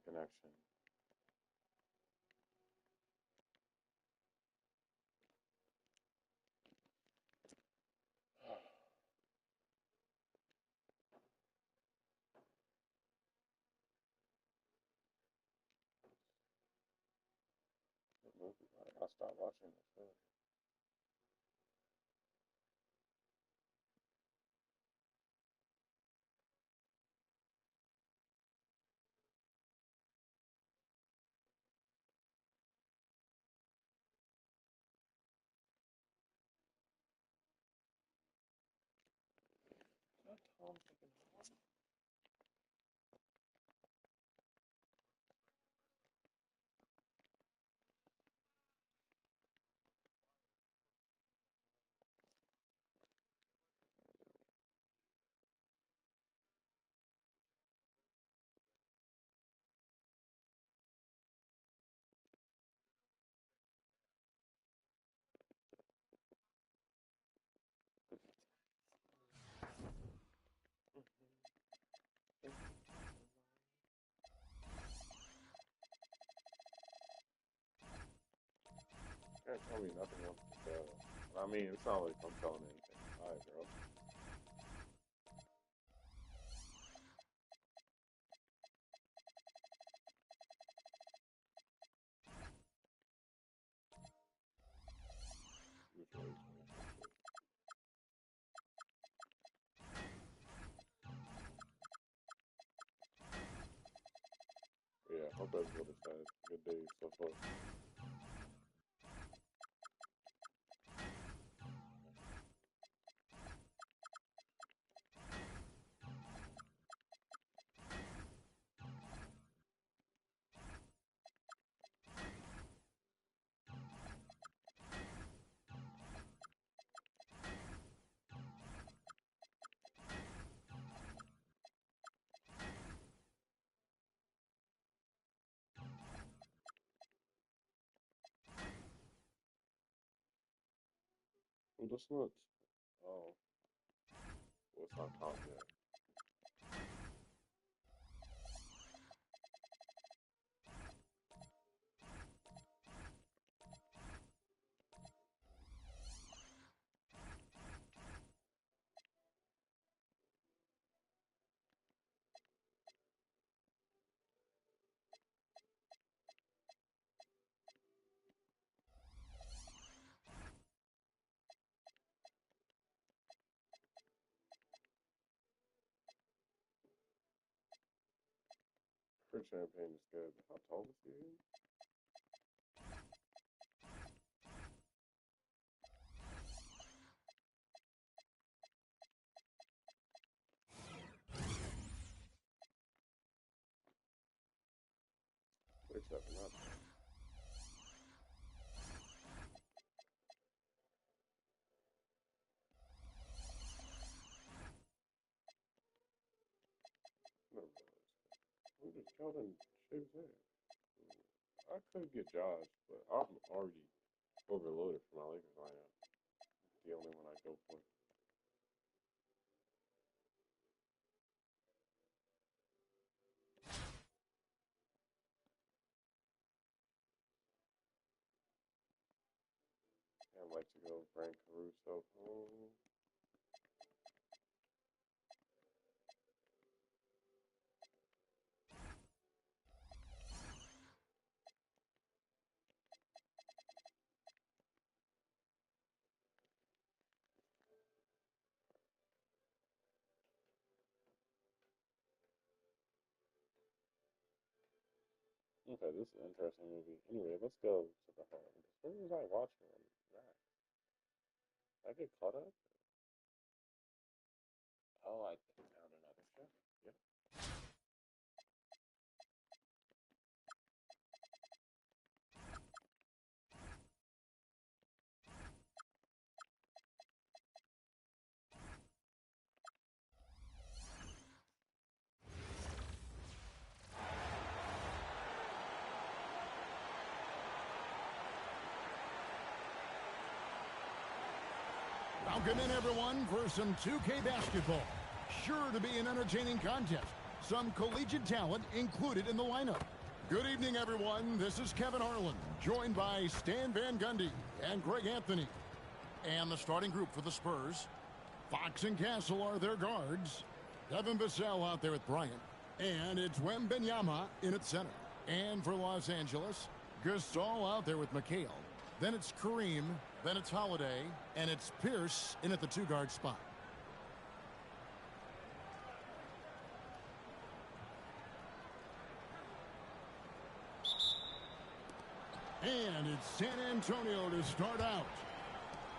connection. Movie. I stopped watching the show. Is that Tom taking home? Can't tell me nothing else to tell. I mean, it's not like I'm telling anything. Alright, girl. Yeah, hope everybody's had a good day so far. Well, this looks. Oh, well, it's not top yet. Fruit champagne is good. How tall is he? Except not. No, who just Calvin shaves hair? I could get Josh, but I'm already overloaded for my Lakers lineup. The only one I go for. I'd like to go Frank Caruso. Oh. Okay, this is an interesting movie. Anyway, let's go to the home. Where was I watching that? Did I get caught up? Oh, I found another show. Yep. Welcome in, everyone, for some 2K basketball. Sure to be an entertaining contest. Some collegiate talent included in the lineup. Good evening, everyone. This is Kevin Harlan, joined by Stan Van Gundy and Greg Anthony. And the starting group for the Spurs. Fox and Castle are their guards. Devin Vassell out there with Bryant. And it's Wembanyama in at center. And for Los Angeles, Gasol out there with McHale. Then it's Kareem. Then it's Holiday. And it's Pierce in at the two-guard spot. And it's San Antonio to start out.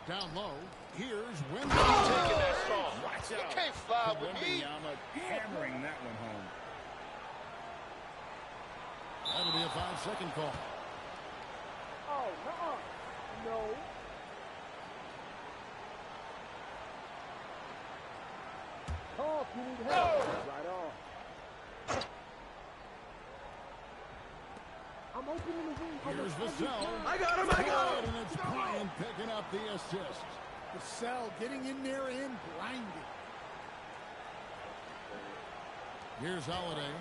Down low, here's Wembanyama. Taking that shot. Watch You out. can't foul with me. Wembanyama hammering that one home. That'll be a 5-second call. Oh, no. Talk, you need help. Right on. I'm opening the ring. Here's Vassell. I got him. And it's Bryant picking up the assist. Vassell getting in there and blinding. Here's Holiday.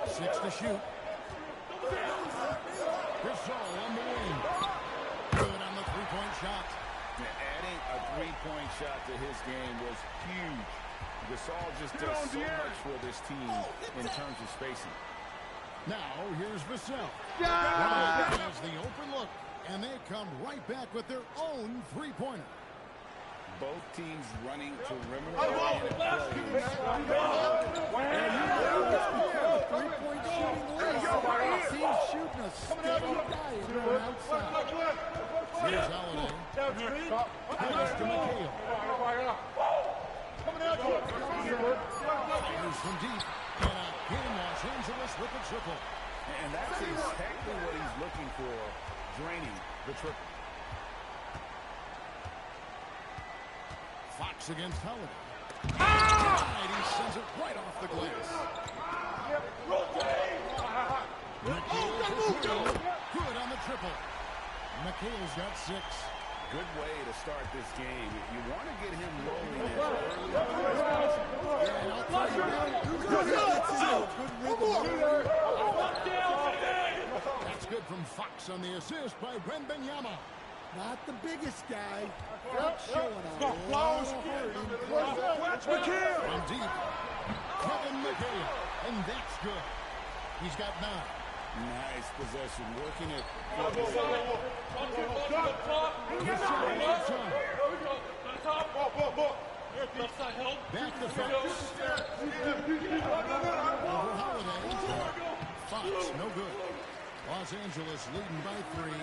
Six to shoot. Gasol on the wing. Good on the three-point shot. Adding a three-point shot to his game was huge. Gasol just does so much for this team in terms of spacing. Now, here's Vassell. Has the open look, and they come right back with their own three-pointer. Both teams running perimeter-oriented plays. Three-point shooting lead. Team shooting a steady diet going outside. Here's Holiday. Pass to McHale. Fires from deep. And again, Los Angeles with a triple. And that's exactly what he's looking for, draining the triple. Fox against Holiday. And he sends it right off the glass. McHale for three. Good on the triple. McHale's got 6. Good way to start this game. You want to get him rolling as early as possible. And I'll tell you, that's good from Fox on the assist by Wembanyama. Not the biggest guy, but showing a lot of heart. From deep, Kevin McHale, and that's good. He's got 9. Nice possession, working it. Back to Fox. Over Holiday. Fox, no good. Los Angeles leading by 3.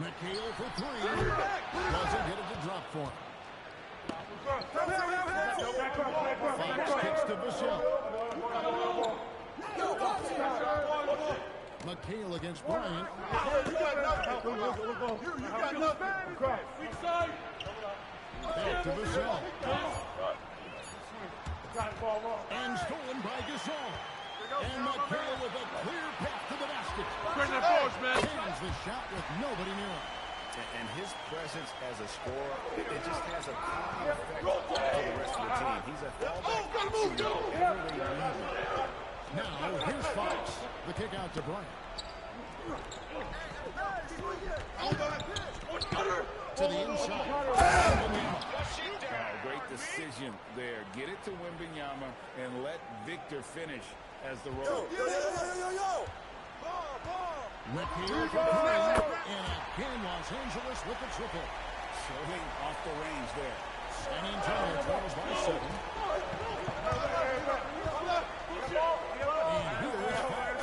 McHale for 3. Doesn't get it to drop for him. Fox kicks to Vassell. McHale against Bryant. Back to Vassell. And stolen by Gasol. And McHale with a clear path to the basket. Hands the shot with nobody near him. And his presence as a scorer, it just has a calming effect for the rest of the team. He's a fallback option whenever they need him. Now, here's Fox. The kick out to Bryant. To the inside. Great decision there. Get it to Wembanyama and let Victor finish as the roller. McHale for 3. And again, Los Angeles with the triple. Serving off the range there. San Antonio trails by 7. And here is Fox.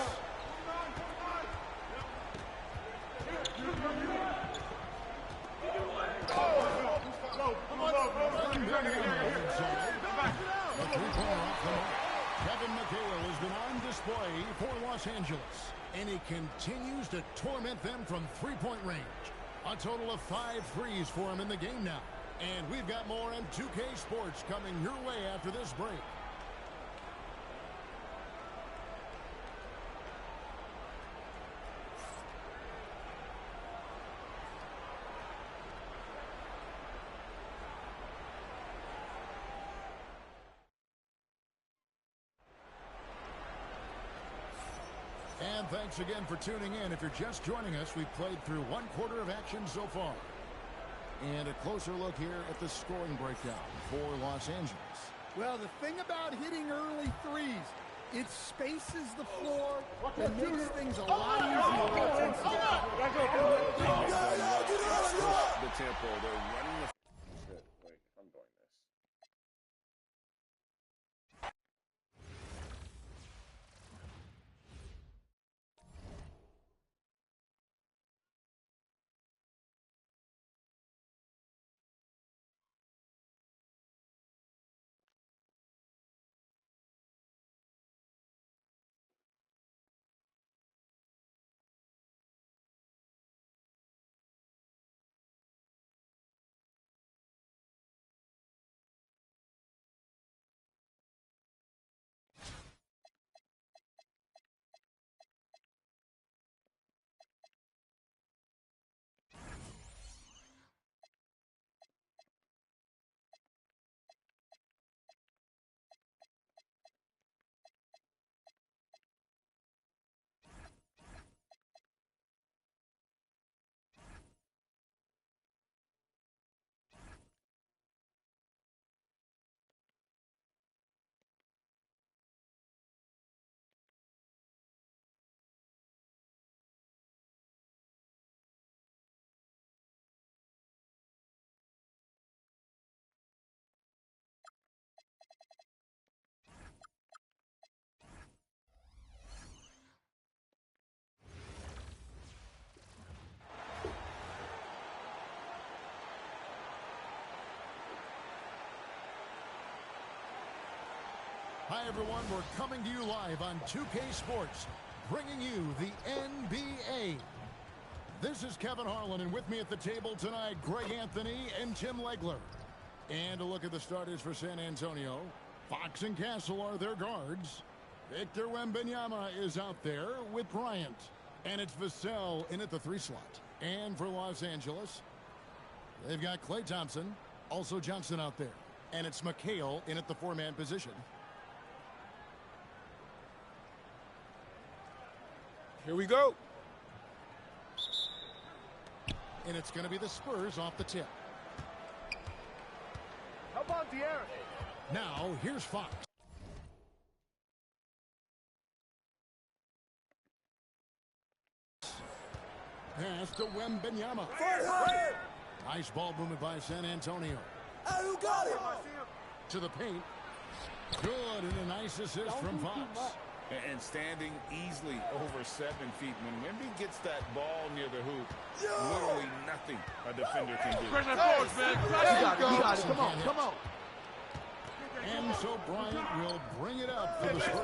Kevin McHale has been on display for Los Angeles, and he continues to torment them from three-point range. A total of 5 threes for him in the game now. And we've got more on 2K Sports coming your way after this break. And thanks again for tuning in. If you're just joining us, we've played through one quarter of action so far. And a closer look here at the scoring breakdown for Los Angeles. Well, the thing about hitting early threes, it spaces the floor and makes things a lot easier offensively. The tempo, they're running the... Shit, wait, I'm doing this. Hi, everyone. We're coming to you live on 2K Sports, bringing you the NBA. This is Kevin Harlan, and with me at the table tonight, Greg Anthony and Tim Legler. And a look at the starters for San Antonio. Fox and Castle are their guards. Victor Wembanyama is out there with Bryant. And it's Vassell in at the 3 slot. And for Los Angeles, they've got Klay Thompson, also Johnson out there. And it's McHale in at the 4-man position. Here we go. And it's going to be the Spurs off the tip. How about the air? Now, here's Fox. Pass to Wembanyama. Nice ball movement by San Antonio. Who got it? To the paint. Good, and a nice assist from Fox. And standing easily over 7 feet. When Wemby gets that ball near the hoop, literally nothing a defender can do. Bring that forward, man. You got it. Come on, come on. And so Bryant will bring it up for the Spurs.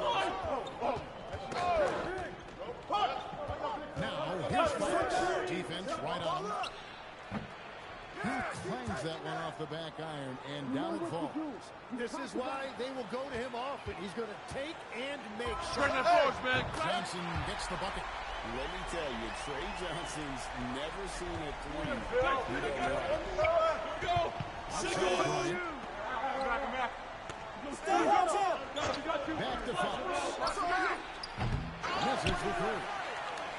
Now, here's Fox. Defense right on. He clangs that one off the back iron, and down it falls. This is why they will go to him often. He's going to take and make Bring shots. that forward, man. Johnson gets the bucket. Let me tell you, Trey Johnson's never seen a 3 he doesn't like. Go. Outside Bryant. Back to Fox. Misses the 3.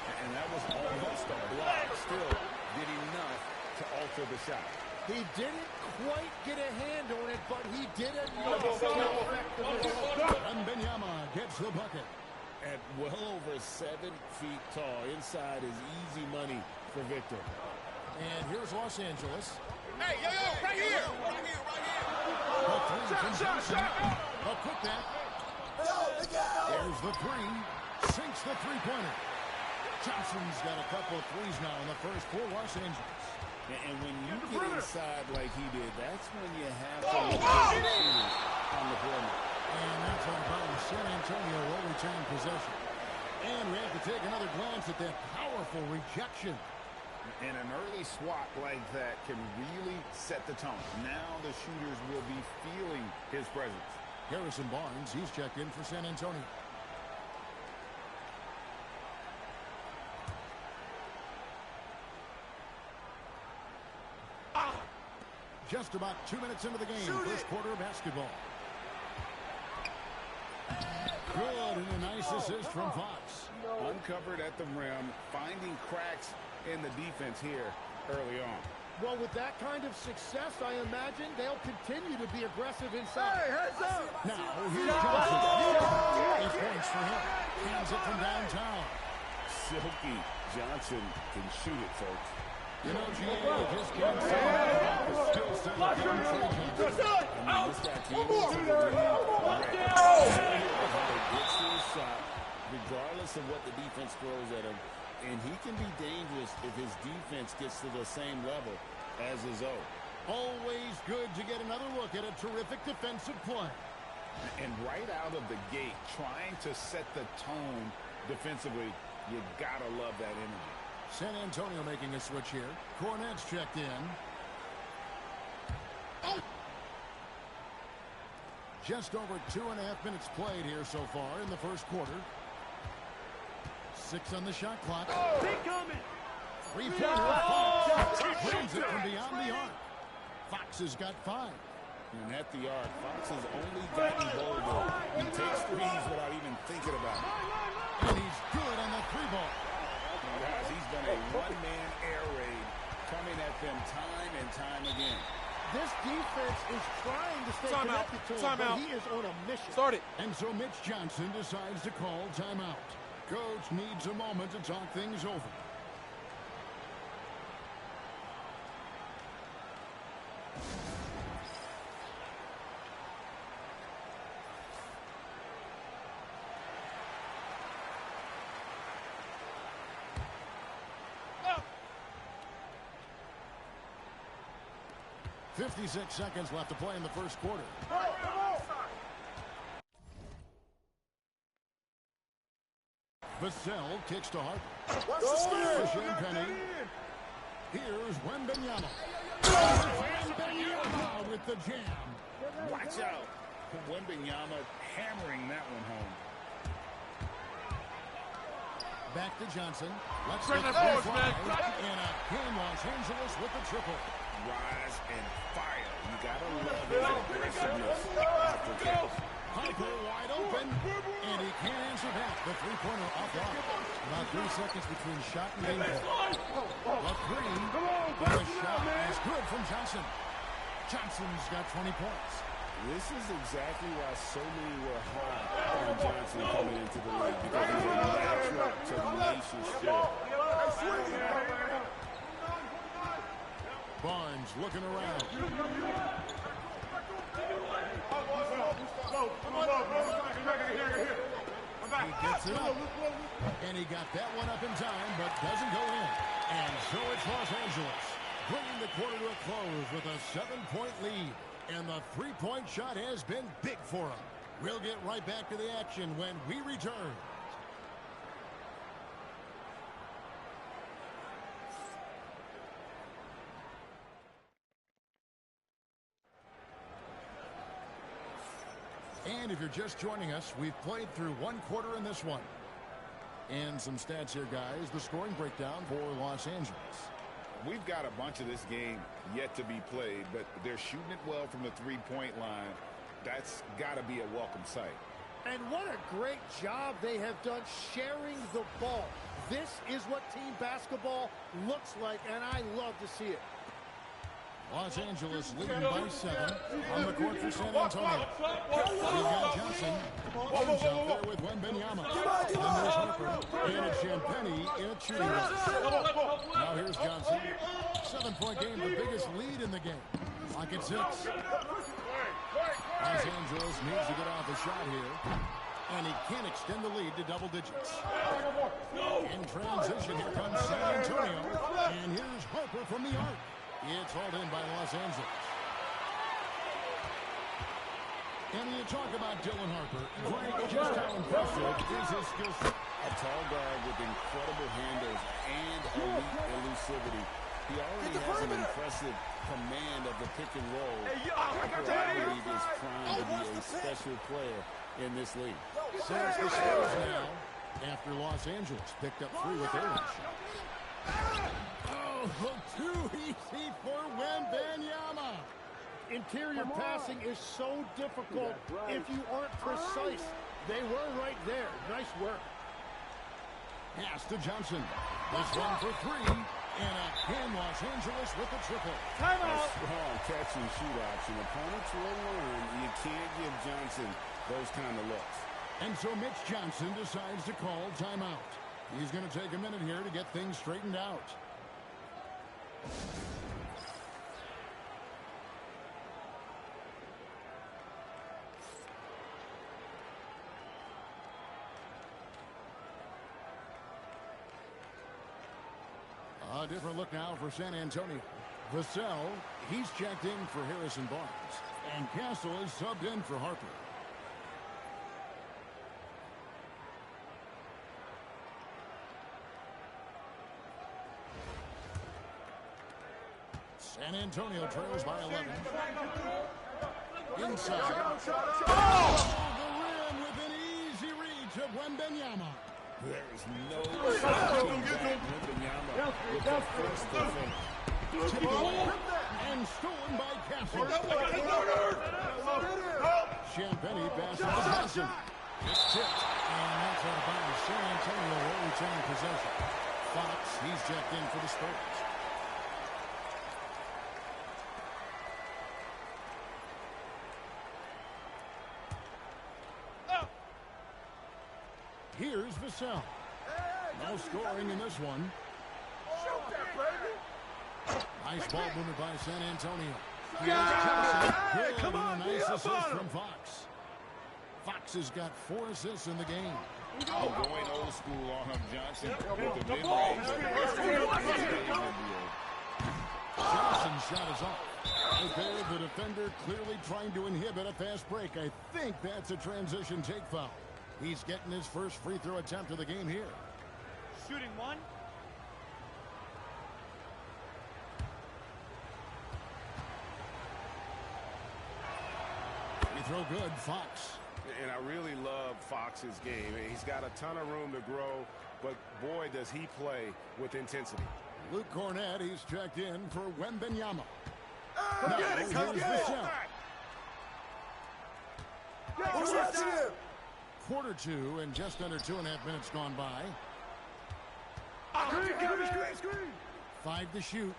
And that was all-star block. Still did enough to alter the shot. He didn't quite get a hand on it, but he did enough to affect the result. Wembanyama gets the bucket. At well over 7 feet tall, inside is easy money for Victor. And here's Los Angeles. Hey, yo, right here. A 3 from Johnson. A quick back. There's the 3. Sinks the 3-pointer. Johnson's got a couple of threes now in the first for Los Angeles. And when you get inside like he did, that's when you have to look at the shooters on the perimeter. And that's on bounds. San Antonio will retain possession. And we have to take another glance at that powerful rejection. And an early swat like that can really set the tone. Now the shooters will be feeling his presence. Harrison Barnes, he's checked in for San Antonio. Just about 2 minutes into the game, first quarter of basketball. Good, And a nice assist from Fox. Uncovered at the rim, finding cracks in the defense here early on. Well, with that kind of success, I imagine they'll continue to be aggressive inside. Hey, heads up! Now, here's Johnson. 8 points for him. Hands it from downtown. Silky Johnson can shoot it, folks. You know, GA just can't say enough about the skill set of Trey Johnson. This guy came into the league gets to his shot, regardless of what the defense throws at him, and he can be dangerous if his defense gets to the same level as his own. Always good to get another look at a terrific defensive play. And right out of the gate, trying to set the tone defensively, you gotta love that energy. San Antonio making a switch here. Cornette's checked in. Just over 2.5 minutes played here so far in the first quarter. 6 on the shot clock. Three-pointer. Fox brings it from beyond the arc. Fox has got 5. And at the arc, Fox has only gotten bolder. He takes threes without even thinking about it. And he's good on the 3-ball. Guys, he's been a one-man air raid, coming at them time and time again. This defense is trying to stay connected to him, but he is on a mission. Start it. And so Mitch Johnson decides to call timeout. Coach needs a moment to talk things over. Up. 56 seconds left to play in the first quarter. Vassell kicks to Harper. Champagne. Here's Wembanyama. Wembanyama with the jam. Watch out. Wembanyama hammering that one home. Back to Johnson. Let's Bring get that the forward, man. in a game Los Angeles with the triple. Rise and fire. You gotta love his aggressiveness after catch. Harper wide open, and he can't answer back. The three-pointer offline. About 3 seconds between shot and game ball. The three, but the shot is good from Johnson. Johnson's got 20 points. This is exactly why so many were high on Johnson coming into the league, because he's a natural, tenacious scorer. Barnes looking around. He gets it up. And he got that one up in time, but doesn't go in. And so it's Los Angeles, bringing the quarter to a close with a 7-point lead. And the three-point shot has been big for him. We'll get right back to the action when we return. And if you're just joining us, we've played through one quarter in this one. And some stats here, guys. The scoring breakdown for Los Angeles. We've got a bunch of this game yet to be played, but they're shooting it well from the three-point line. That's got to be a welcome sight. And what a great job they have done sharing the ball. This is what team basketball looks like, and I love to see it. Los Angeles leading by 7 on the court for San Antonio. We've got Johnson. Barnes out there with Wembanyama. Then there's Harper. And it's Champagne in a shooting range. Now here's Johnson. 7-point game, the biggest lead in the game. Clock at 6. Los Angeles needs to get off a shot here. And he can't extend the lead to double digits. In transition, here comes San Antonio. And here's Harper from the arc. It's hauled in by Los Angeles. And you talk about Dylan Harper. Greg, just how impressive is his skill set? A tall guard with incredible handles and elite elusivity. He already has an impressive command of the pick and roll. Harper, I believe, is primed to be a special player in this league. Says the Spurs now after Los Angeles picked up 3 with their own shots. Oh, too easy for Wembanyama. Interior passing is so difficult if you aren't precise. They were right there. Nice work. Pass to Johnson. This one for three. And again, Los Angeles with the triple. A strong catch and shoot option. Opponents will learn you can't give Johnson those kind of looks. And so Mitch Johnson decides to call timeout. He's going to take a minute here to get things straightened out. A different look now for San Antonio. Vassell, he's checked in for Harrison Barnes. And Castle is subbed in for Harper. San Antonio trails by 11. Inside. Oh, the rim with an easy reach of Wembanyama. There is no stopping Wembanyama with the first defense. Tipped away and stolen by Castle. Champagny passes to Johnson. It's tipped, and that's out of bounds. San Antonio will retain possession. Fox, he's checked in for the Spurs. Here's Vassell. No scoring in this one. Nice ball movement by San Antonio. Here's Johnson. Good, and a nice assist from Fox. Fox has got 4 assists in the game. I'm going old school on him, Johnson, with the mid-range. Johnson's shot is off. Right there, the defender clearly trying to inhibit a fast break. I think that's a transition take foul. He's getting his first free throw attempt of the game here. Shooting one. Free throw good, Fox. And I really love Fox's game. He's got a ton of room to grow, but boy, does he play with intensity. Luke Cornett, he's checked in for Wembanyama. Come get it, come get it. Quarter 2 and just under 2.5 minutes gone by. Screen. 5 to shoot.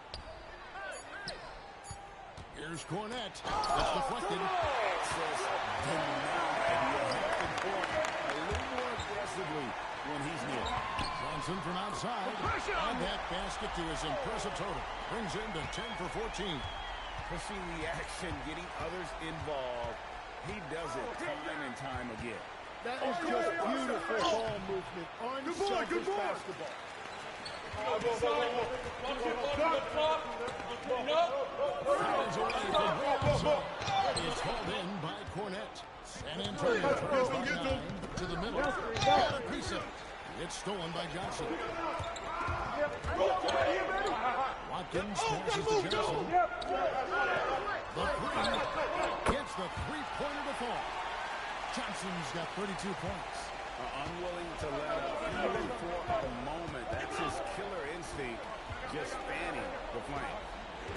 Here's Cornett. It's deflected. Access denied. A little more aggressively when he's near. Johnson from outside. And that basket to his impressive total. Brings him to 10 for 14. Pushing the action, getting others involved. He does it time and time again. That is just beautiful ball movement. Unselfish basketball. Fouls away from Williamson. It's hauled in by Cornett. San Antonio turns by 9 to the middle. Got a piece of it. It's stolen by Johnson. Watkins passes to Johnson. The three gets the three-pointer to fall. Johnson's got 32 points. Unwilling to let up even for a moment. That's his killer instinct, just fanning the flame.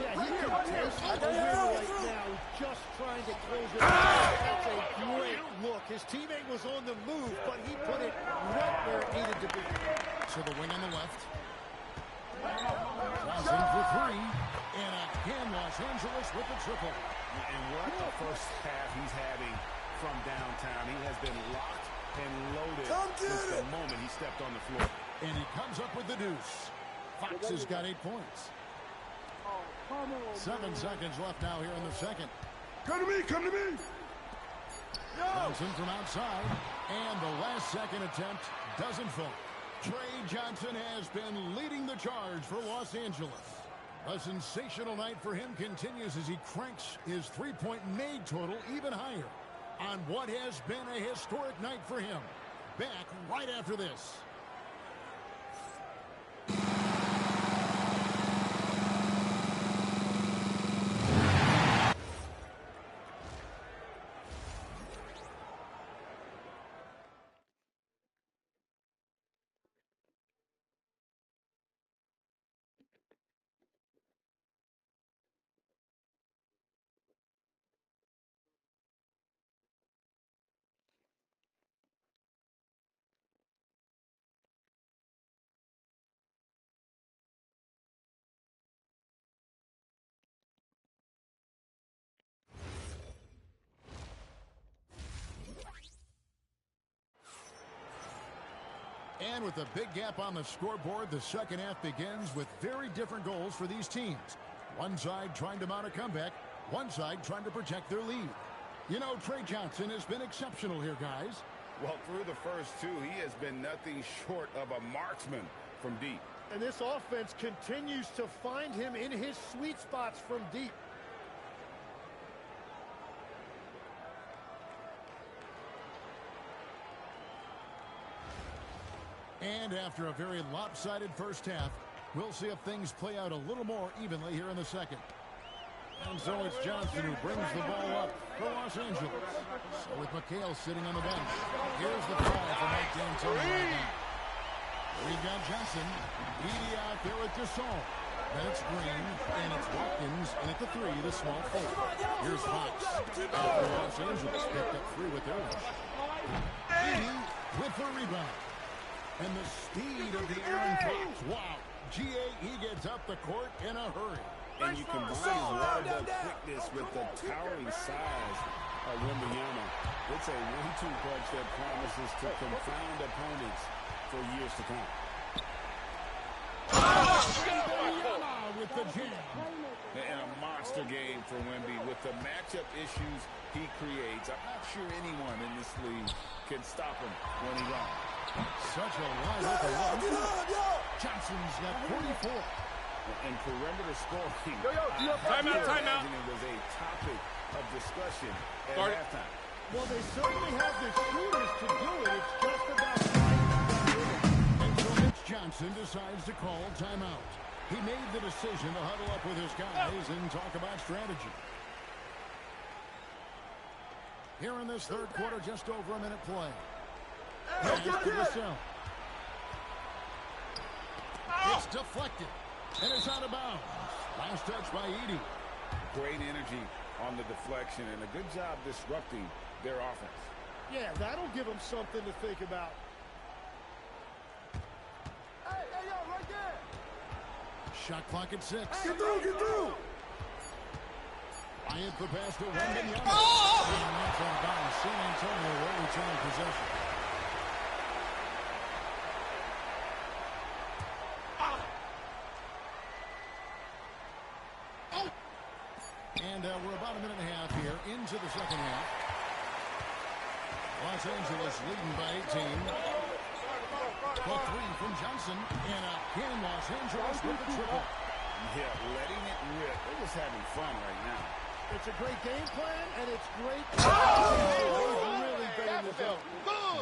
Yeah, he can taste the win right now, just trying to close it out. That's a great look. His teammate was on the move, but he put it right where it needed to be. To the wing on the left. Johnson for 3. And again, Los Angeles with the triple. And what the first half he's having from downtown. He has been locked and loaded since the moment he stepped on the floor. And he comes up with the deuce. Fox has got 8 points. 7 seconds left now here in the second. Come to me. Johnson from outside. And the last second attempt doesn't fall. Trey Johnson has been leading the charge for Los Angeles. A sensational night for him continues as he cranks his three-point made total even higher on what has been a historic night for him. Back right after this. And with a big gap on the scoreboard, the second half begins with very different goals for these teams. One side trying to mount a comeback, one side trying to protect their lead. You know, Trey Johnson has been exceptional here, guys. Well, through the first two, he has been nothing short of a marksman from deep. And this offense continues to find him in his sweet spots from deep. And after a very lopsided first half, we'll see if things play out a little more evenly here in the second. And so it's Johnson who brings the ball up for Los Angeles. So with McHale sitting on the bench, here's the call for MyTeam right now. We've got Johnson. Edie out there with Gasol. Then it's Green, and it's Watkins, and at the three, the small forward. Here's Fox. Los Angeles picked up three with their rush. Edie with the rebound. And the speed of the Aaron Fox. Wow. He gets up the court in a hurry. And you combine his wall-ball quickness with the towering size of Wembanyama. It's a 1-2 punch that promises to confound opponents for years to come. With the jam. And a monster game for Wemby with the matchup issues he creates. I'm not sure anyone in this league can stop him when he runs. Such a wide open look. Johnson's got 44. And perimeter scoring. Timeout. It was a topic of discussion at halftime. Well, they certainly have the shooters to do it. It's just about finding. And so Mitch Johnson decides to call timeout. He made the decision to huddle up with his guys and talk about strategy. Here in this third quarter, just over a minute play. Pass to Gasol. It's deflected. And it's out of bounds. Last touch by Edie. Great energy on the deflection and a good job disrupting their offense. Yeah, that'll give them something to think about. Hey, yo, right there. Shot clock at 6. Get through. Bryant the pass to Wembanyama. And that's out of bounds. San Antonio will return possession. And we're about a minute and a half here into the second half. Los Angeles leading by 18. The three from Johnson. And again, Los Angeles with the triple. Yeah, letting it rip. They're just having fun right now. It's a great game plan, and it's great. Really betting this up.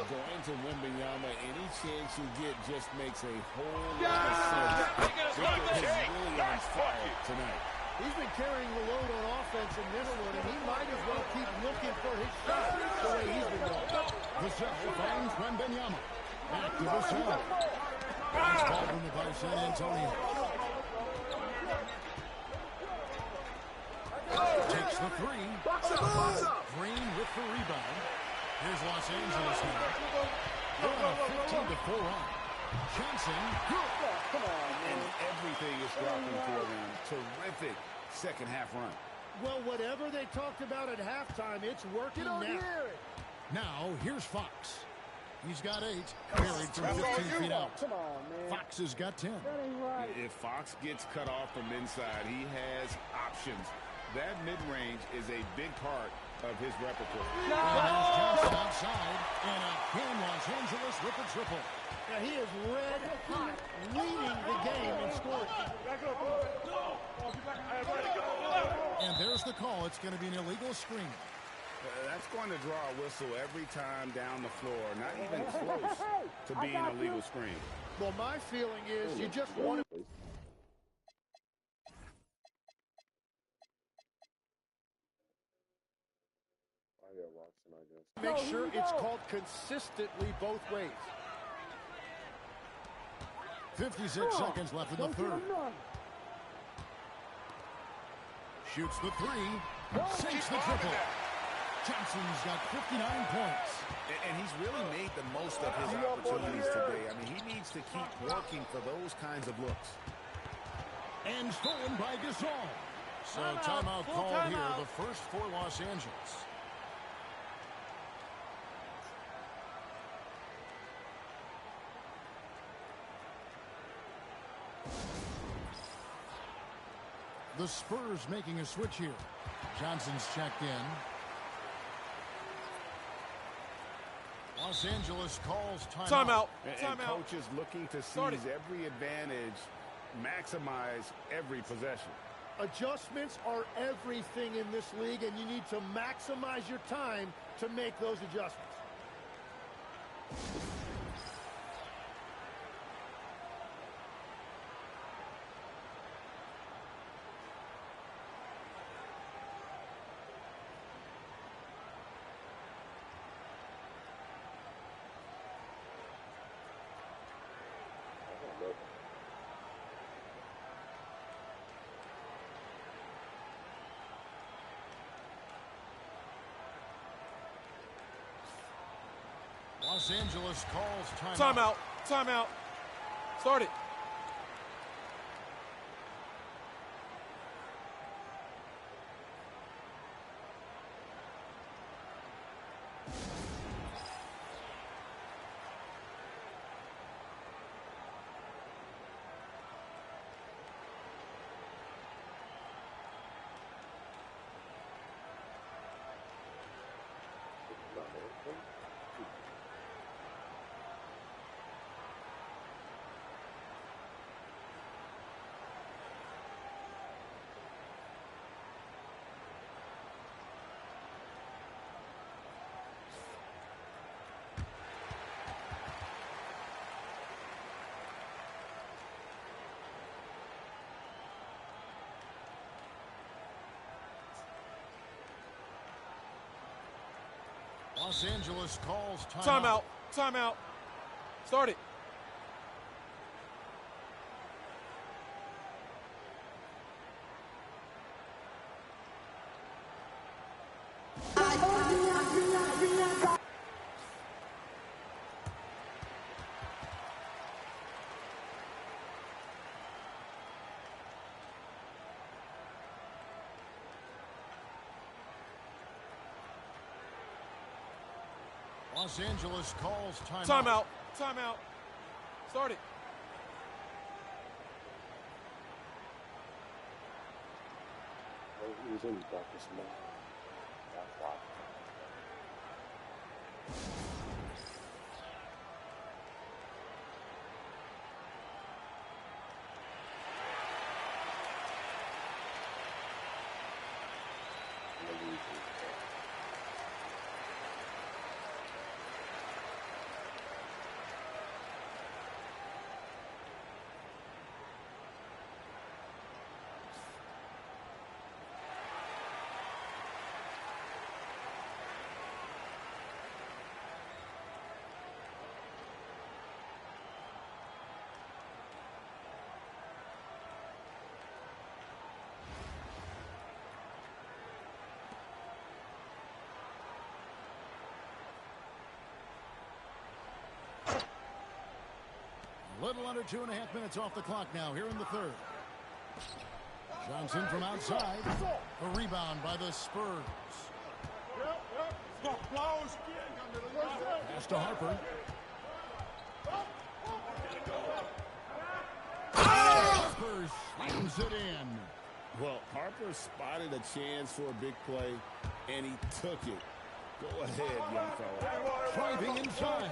Going to Wembanyama, any chance you get just makes a whole lot of sense. Victor is really on fire tonight. He's been carrying the load on offense in this one, and he might as well keep looking for his shot the way he's been going. Gasol finds Wembanyama. Back to Gasol. Nice ball from the by San Antonio. Takes the three. Green with the rebound. Here's Los Angeles now. They're on a 15-4 run. Johnson. And everything is dropping for them. Terrific second half run. Well, whatever they talked about at halftime, it's working now. Now, here's Fox. He's got 8. Carried from 15 feet out. Come on, man. Fox has got 10. That ain't right. If Fox gets cut off from inside, he has options. That mid-range is a big part of his repertoire. And there's Johnson outside. And again, Los Angeles with the triple. Now, he is red hot, leading the game in scoring. And there's the call. It's going to be an illegal screen. That's going to draw a whistle every time down the floor. Not even close to being a legal screen. Well, my feeling is you just want to Watson, I guess. make sure it's called consistently both ways. 56 seconds left in the third. Shoots the three. Sinks the triple. Johnson's got 59 points. And he's really made the most of his opportunities today. I mean, he needs to keep working for those kinds of looks. And stolen by Gasol. So timeout called here, the first for Los Angeles. The Spurs making a switch here. Johnson's checked in. Los Angeles calls timeout. And coach is looking to seize every advantage, maximize every possession. Adjustments are everything in this league, and you need to maximize your time to make those adjustments. Los Angeles calls timeout. Timeout. Start it. Los Angeles calls timeout. Timeout. Start it. Los Angeles calls timeout. Timeout. Start it. He was in practice now. That's why. Little under 2.5 minutes off the clock now here in the third. Johnson from outside. A rebound by the Spurs. Pass to Harper. Harper slams it in. Well, Harper spotted a chance for a big play, and he took it. Go ahead, young fella. Driving inside.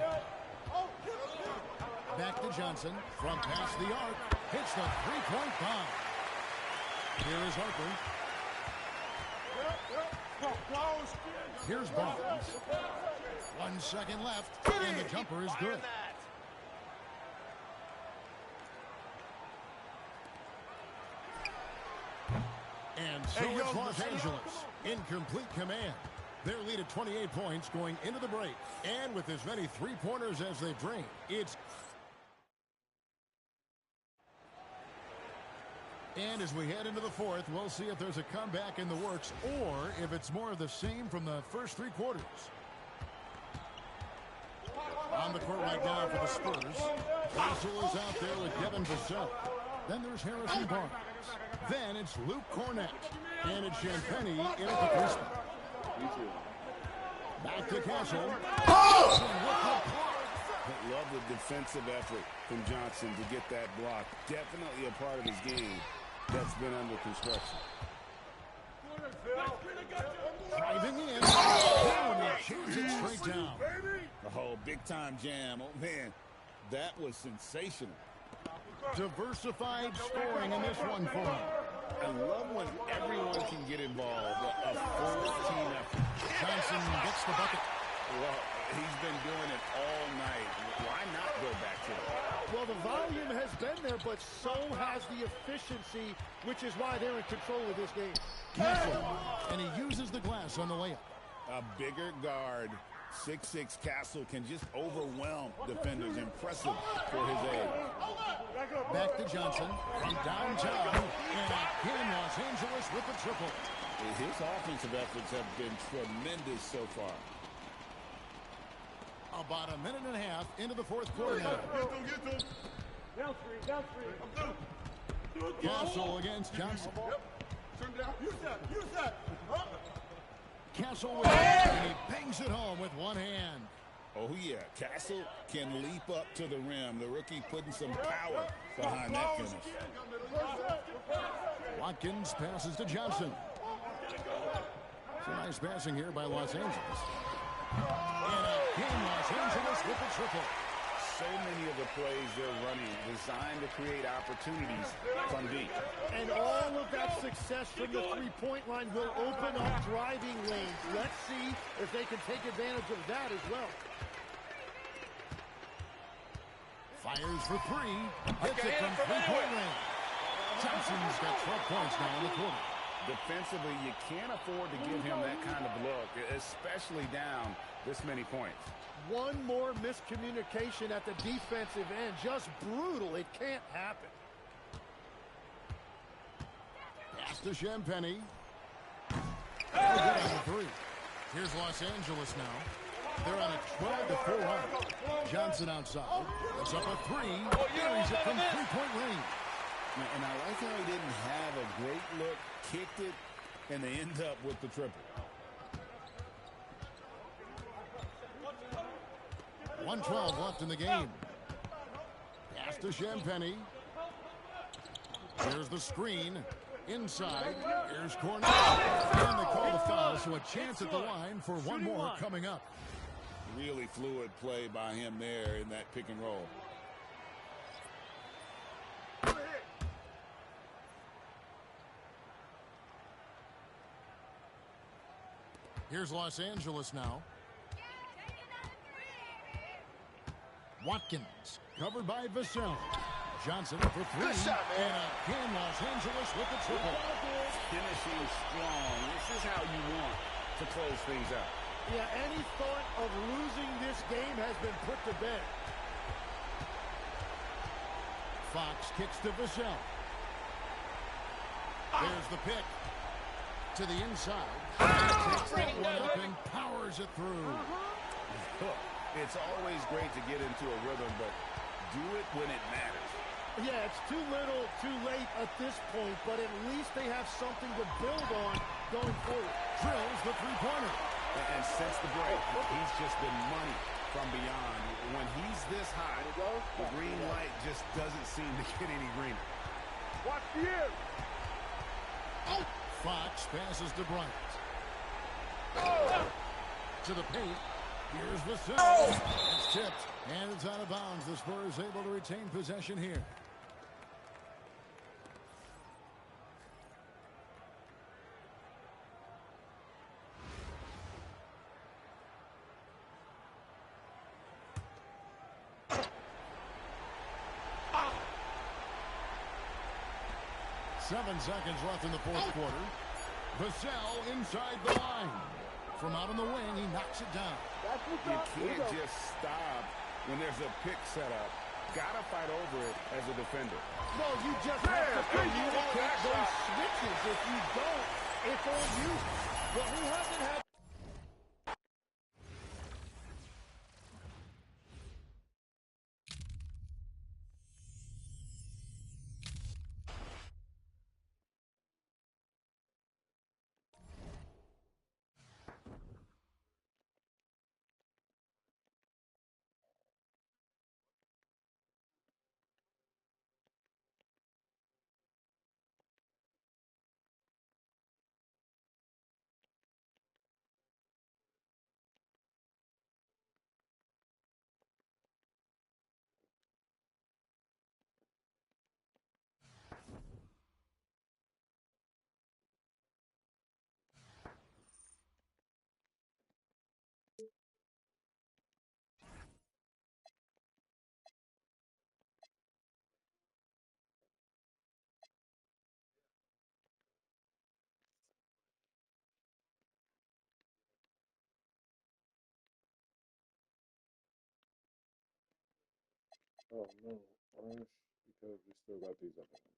Back to Johnson from past the arc. Hits the three-point bomb. Here is Harper. Here's Barnes. 1 second left, and the jumper is good. And so it's Los Angeles in complete command. Their lead at 28 points going into the break. And with as many three-pointers as they bring, it's... And as we head into the fourth, we'll see if there's a comeback in the works or if it's more of the same from the first three quarters. On the court right now for the Spurs. Russell is out there with Devin Vassell. Then there's Harrison Barnes. Then it's Luke Cornett. And it's Champagny in at the three spot. Back to Castle. Love the defensive effort from Johnson to get that block. Definitely a part of his game that's been under construction. Driving in. Down, he shoots it straight down. Oh, big-time jam. Oh, man, that was sensational. Diversified scoring in this one for him. I love when everyone can get involved. A full team effort. Johnson gets the bucket. Well, he's been doing it all night. Why not go back to it? Well, the volume has been there, but so has the efficiency, which is why they're in control of this game. Castle, and he uses the glass on the layup. A bigger guard, 6'6" Castle, can just overwhelm defenders. Impressive for his age. Back to Johnson from downtown, and again Los Angeles with the triple. His offensive efforts have been tremendous so far. About a minute and a half into the fourth quarter now. Down three. Castle against Johnson. Turn down. Use that. Castle with it, and he bangs it home with one hand. Oh, yeah. Castle can leap up to the rim. The rookie putting some power behind that finish. Watkins passes to Johnson. Some nice passing here by Los Angeles. And again, Los Angeles with the triple. So many of the plays they're running designed to create opportunities from deep. And all of that success from the three-point line will open up driving lanes. Let's see if they can take advantage of that as well. Fires for three. Hits it from three-point range. Johnson's got 12 points now in the quarter. Defensively, you can't afford to give him that kind of look, especially down this many points. One more miscommunication at the defensive end. Just brutal. It can't happen. Pass to Champagny. Good on the three. Here's Los Angeles now. They're on a 12-4 run. Johnson outside. It's up a three. Carries it from three-point range. And I like how he didn't have a great look, kicked it, and they end up with the triple. 1:12 left in the game. Pass to Champagny. Here's the screen. Inside. Here's corner. And they call the foul, so a chance at the line for one more coming up. Really fluid play by him there in that pick and roll. Here's Los Angeles now. Watkins, covered by Vassell. Johnson for three. And again, Los Angeles with the triple. Finishing strong. This is how you want to close things out. Yeah, any thought of losing this game has been put to bed. Fox kicks to Vassell. There's the pick. To the inside. Takes that one up and powers it through. It's always great to get into a rhythm, but do it when it matters. Yeah, it's too little, too late at this point, but at least they have something to build on going forward. Drills the three-pointer. And since the break, he's just been money from beyond. When he's this high, the green light just doesn't seem to get any greener. Watch the air. Fox passes to Bryant. To the paint. Here's Vassell. It's tipped, and it's out of bounds. The Spurs able to retain possession here. Seven seconds left in the fourth quarter. Vassell inside the line. From out on the wing, he knocks it down. You can't just stop when there's a pick set up. Gotta fight over it as a defender. No, you just have to communicate those switches. If you don't, it's on you. But he hasn't had Oh no, orange because we still got these other ones.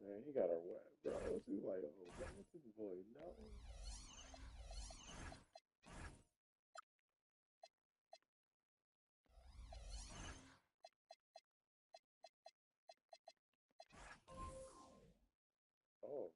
Man, he got her wet, bro. She's like, oh, why is this boy? No. Oh,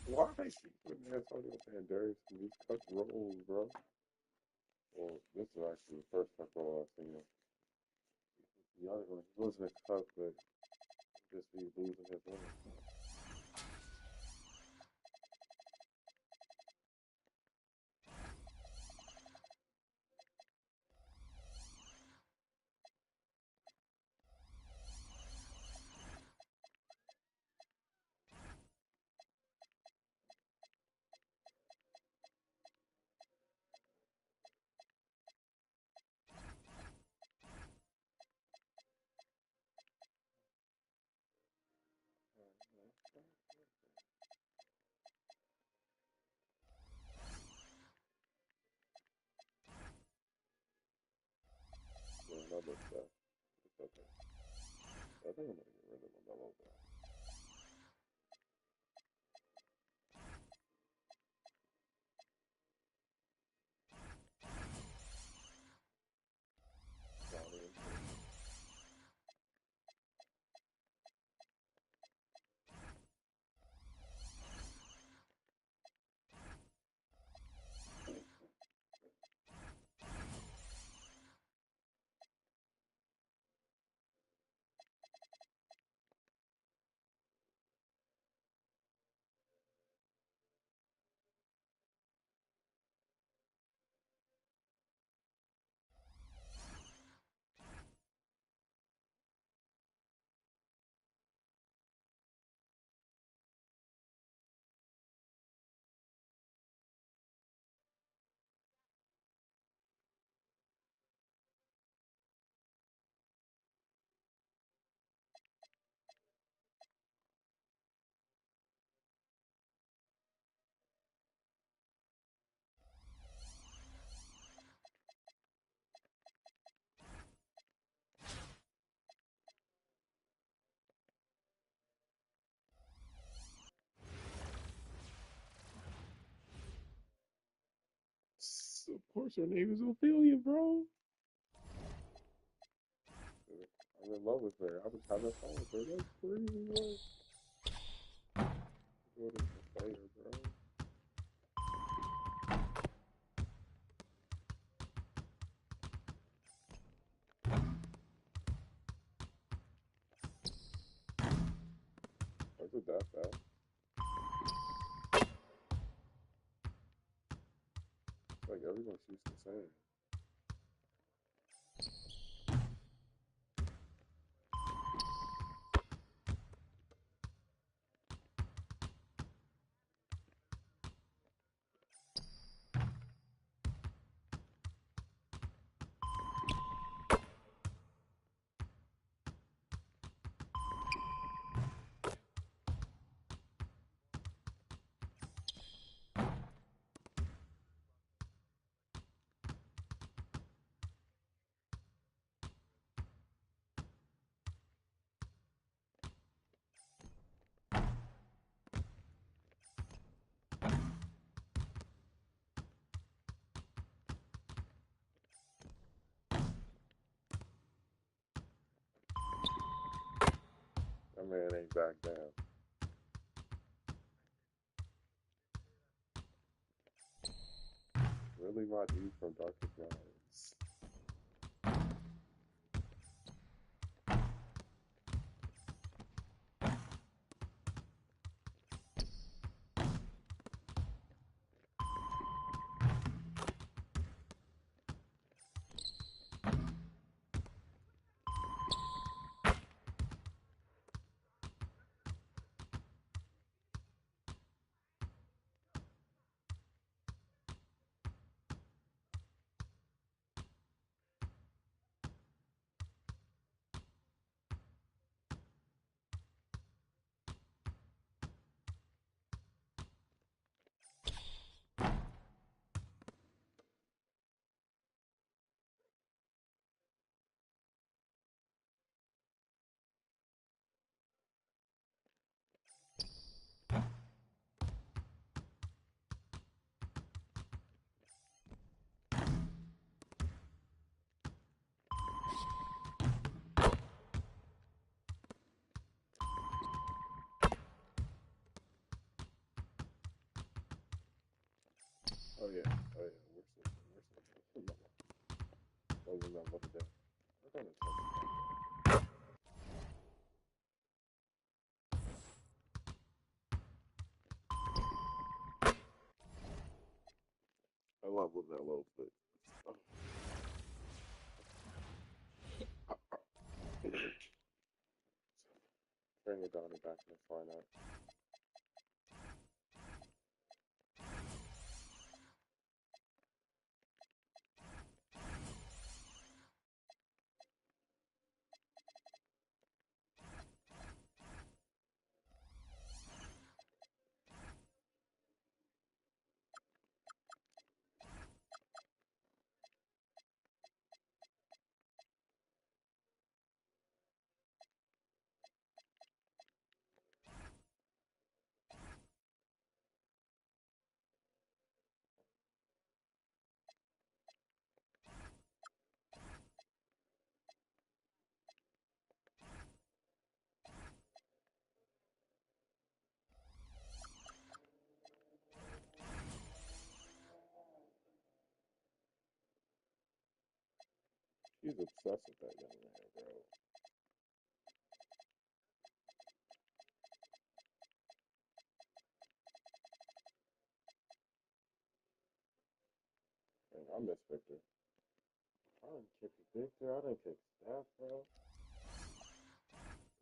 why they keep putting Antonio Banderas in these cup roles, bro? Well, this is actually the first cup role I've seen him. The other one, he wasn't a cup, but just be losing his role. course her name is Ophelia, bro. I'm in love with her. I was having fun with her. That's crazy, bro. What is the player, bro? Is it that bad? It's like everyone shoots the same. That man ain't back down. Really, my dude from Darkest Minds. Oh yeah, we're still. Wasn't that what it is? We're gonna touch I love LaMelo, but bring it down and back in the lineup. She's obsessed with that young man, bro. And I miss Victor. I didn't kick Victor. I didn't kick Steph, bro.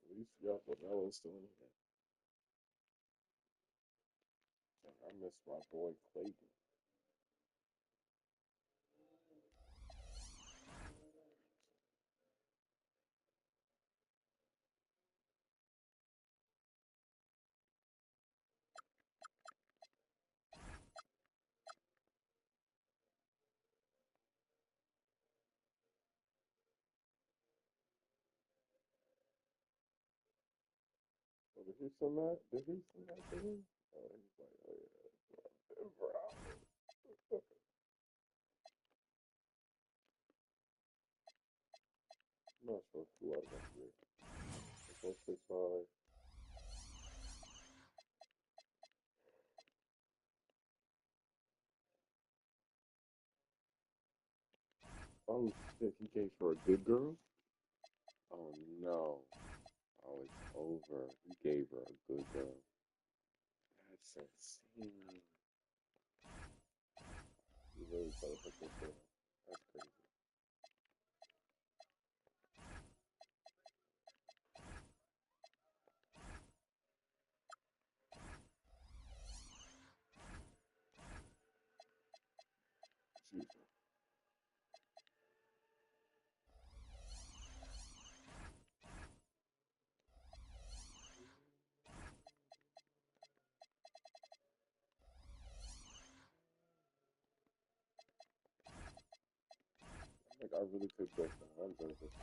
At least you got LaMelo still in here. And I miss my boy Clayton. Oh, did he send that? Did he send that to him? Oh, he's like, oh yeah, bro. a lot of that here. 165. Oh shit, he gave for a good girl? Oh no. Oh, it's over. He gave her a good girl. That's insane. You really trying to put this down. That's crazy. Excuse me. Like, I really could break the arms over this.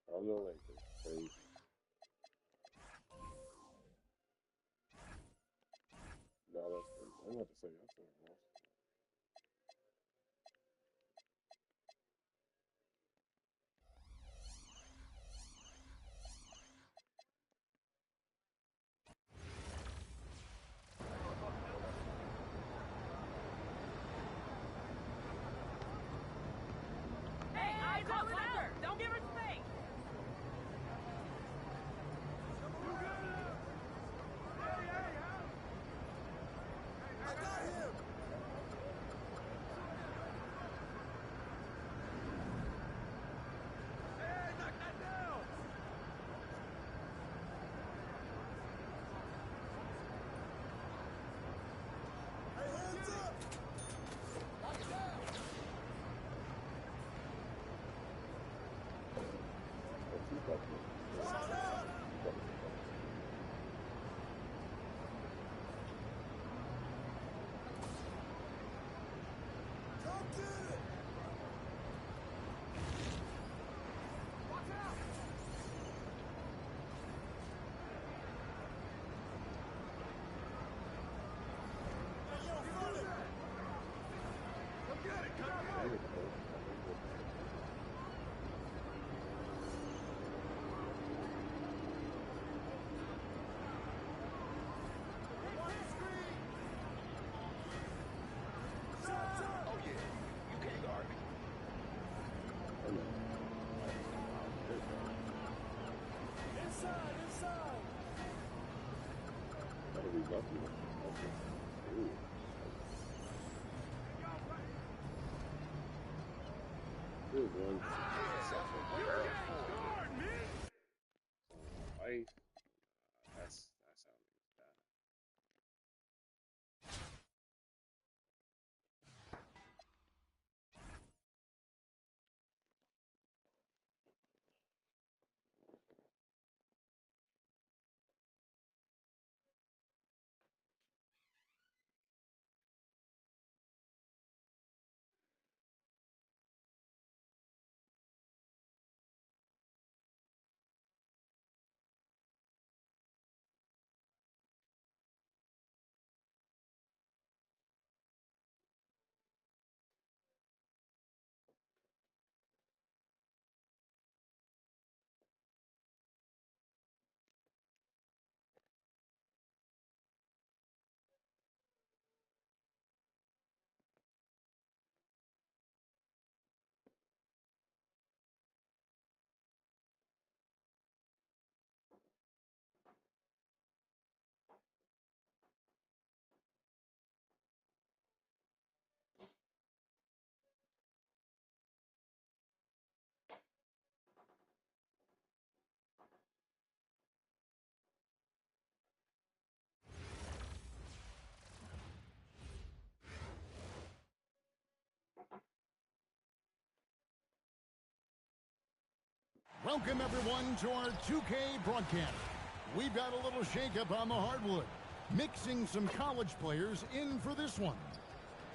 I know, like, it's crazy. No, that's crazy. I'm about to say, that's a loss. Don't give her space. I got him! Hey, knock that down! Hey, hands up! Knock it down! What's he got here? Shut up! Come get it! Watch out! Hey, yo, front it! Come get it! Come get it! Oh yeah, you can't guard me. Inside, inside. Gotta be lucky. Ooh. Good one. Life. That's how it is. Welcome, everyone, to our 2K broadcast. We've got a little shakeup on the hardwood, mixing some college players in for this one.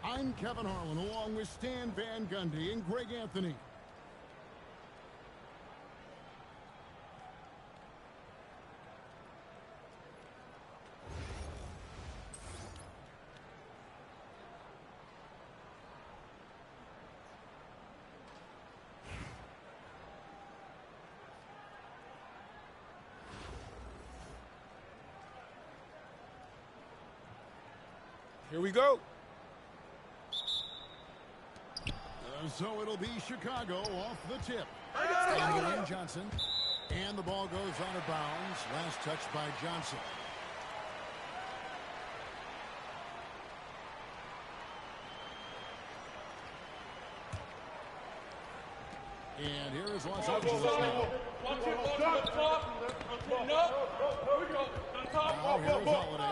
I'm Kevin Harlan, along with Stan Van Gundy and Greg Anthony. Here we go. So it'll be Chicago off the tip. And Johnson. And the ball goes out of bounds. Last touch by Johnson. And here is Los Angeles now. Now here's Holiday.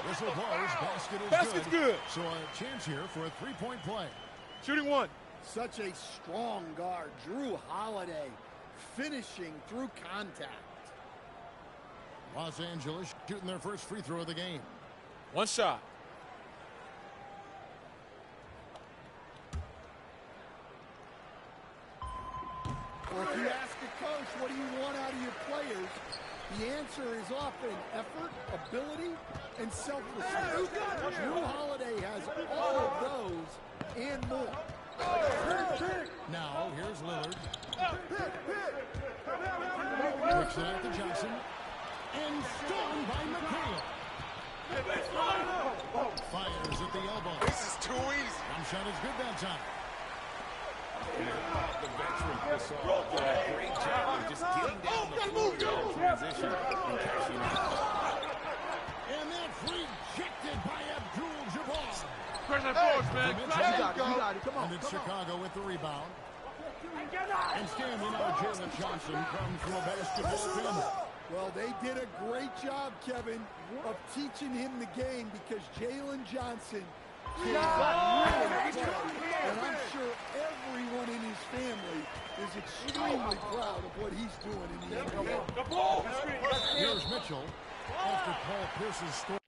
Whistle blows. Basket's good. So a chance here for a three-point play. Shooting one. Such a strong guard. Drew Holiday finishing through contact. Los Angeles shooting their first free throw of the game. One shot. Well, if you ask a coach, what do you want out of your players? The answer is often effort, ability, and selflessness. Drew Holiday has all of those and more. Now, here's Lillard. Works it out to Johnson. And stolen by McHale. Fires at the elbow. This is too easy. One shot is good that time. The veteran Gasol did a great job of just getting down the floor in transition and cashing out. And that's rejected by Abdul-Jabbar. Press that force, man. You got it. Come on. And it's Chicago with the rebound. And standing now, Jalen Johnson comes from a basketball family. Well, they did a great job, Kevin, of teaching him the game because Jalen Johnson can really play. And I'm sure everyone in his family is extremely proud of what he's doing in the NBA. Here's Mitchell after Paul Pierce's score.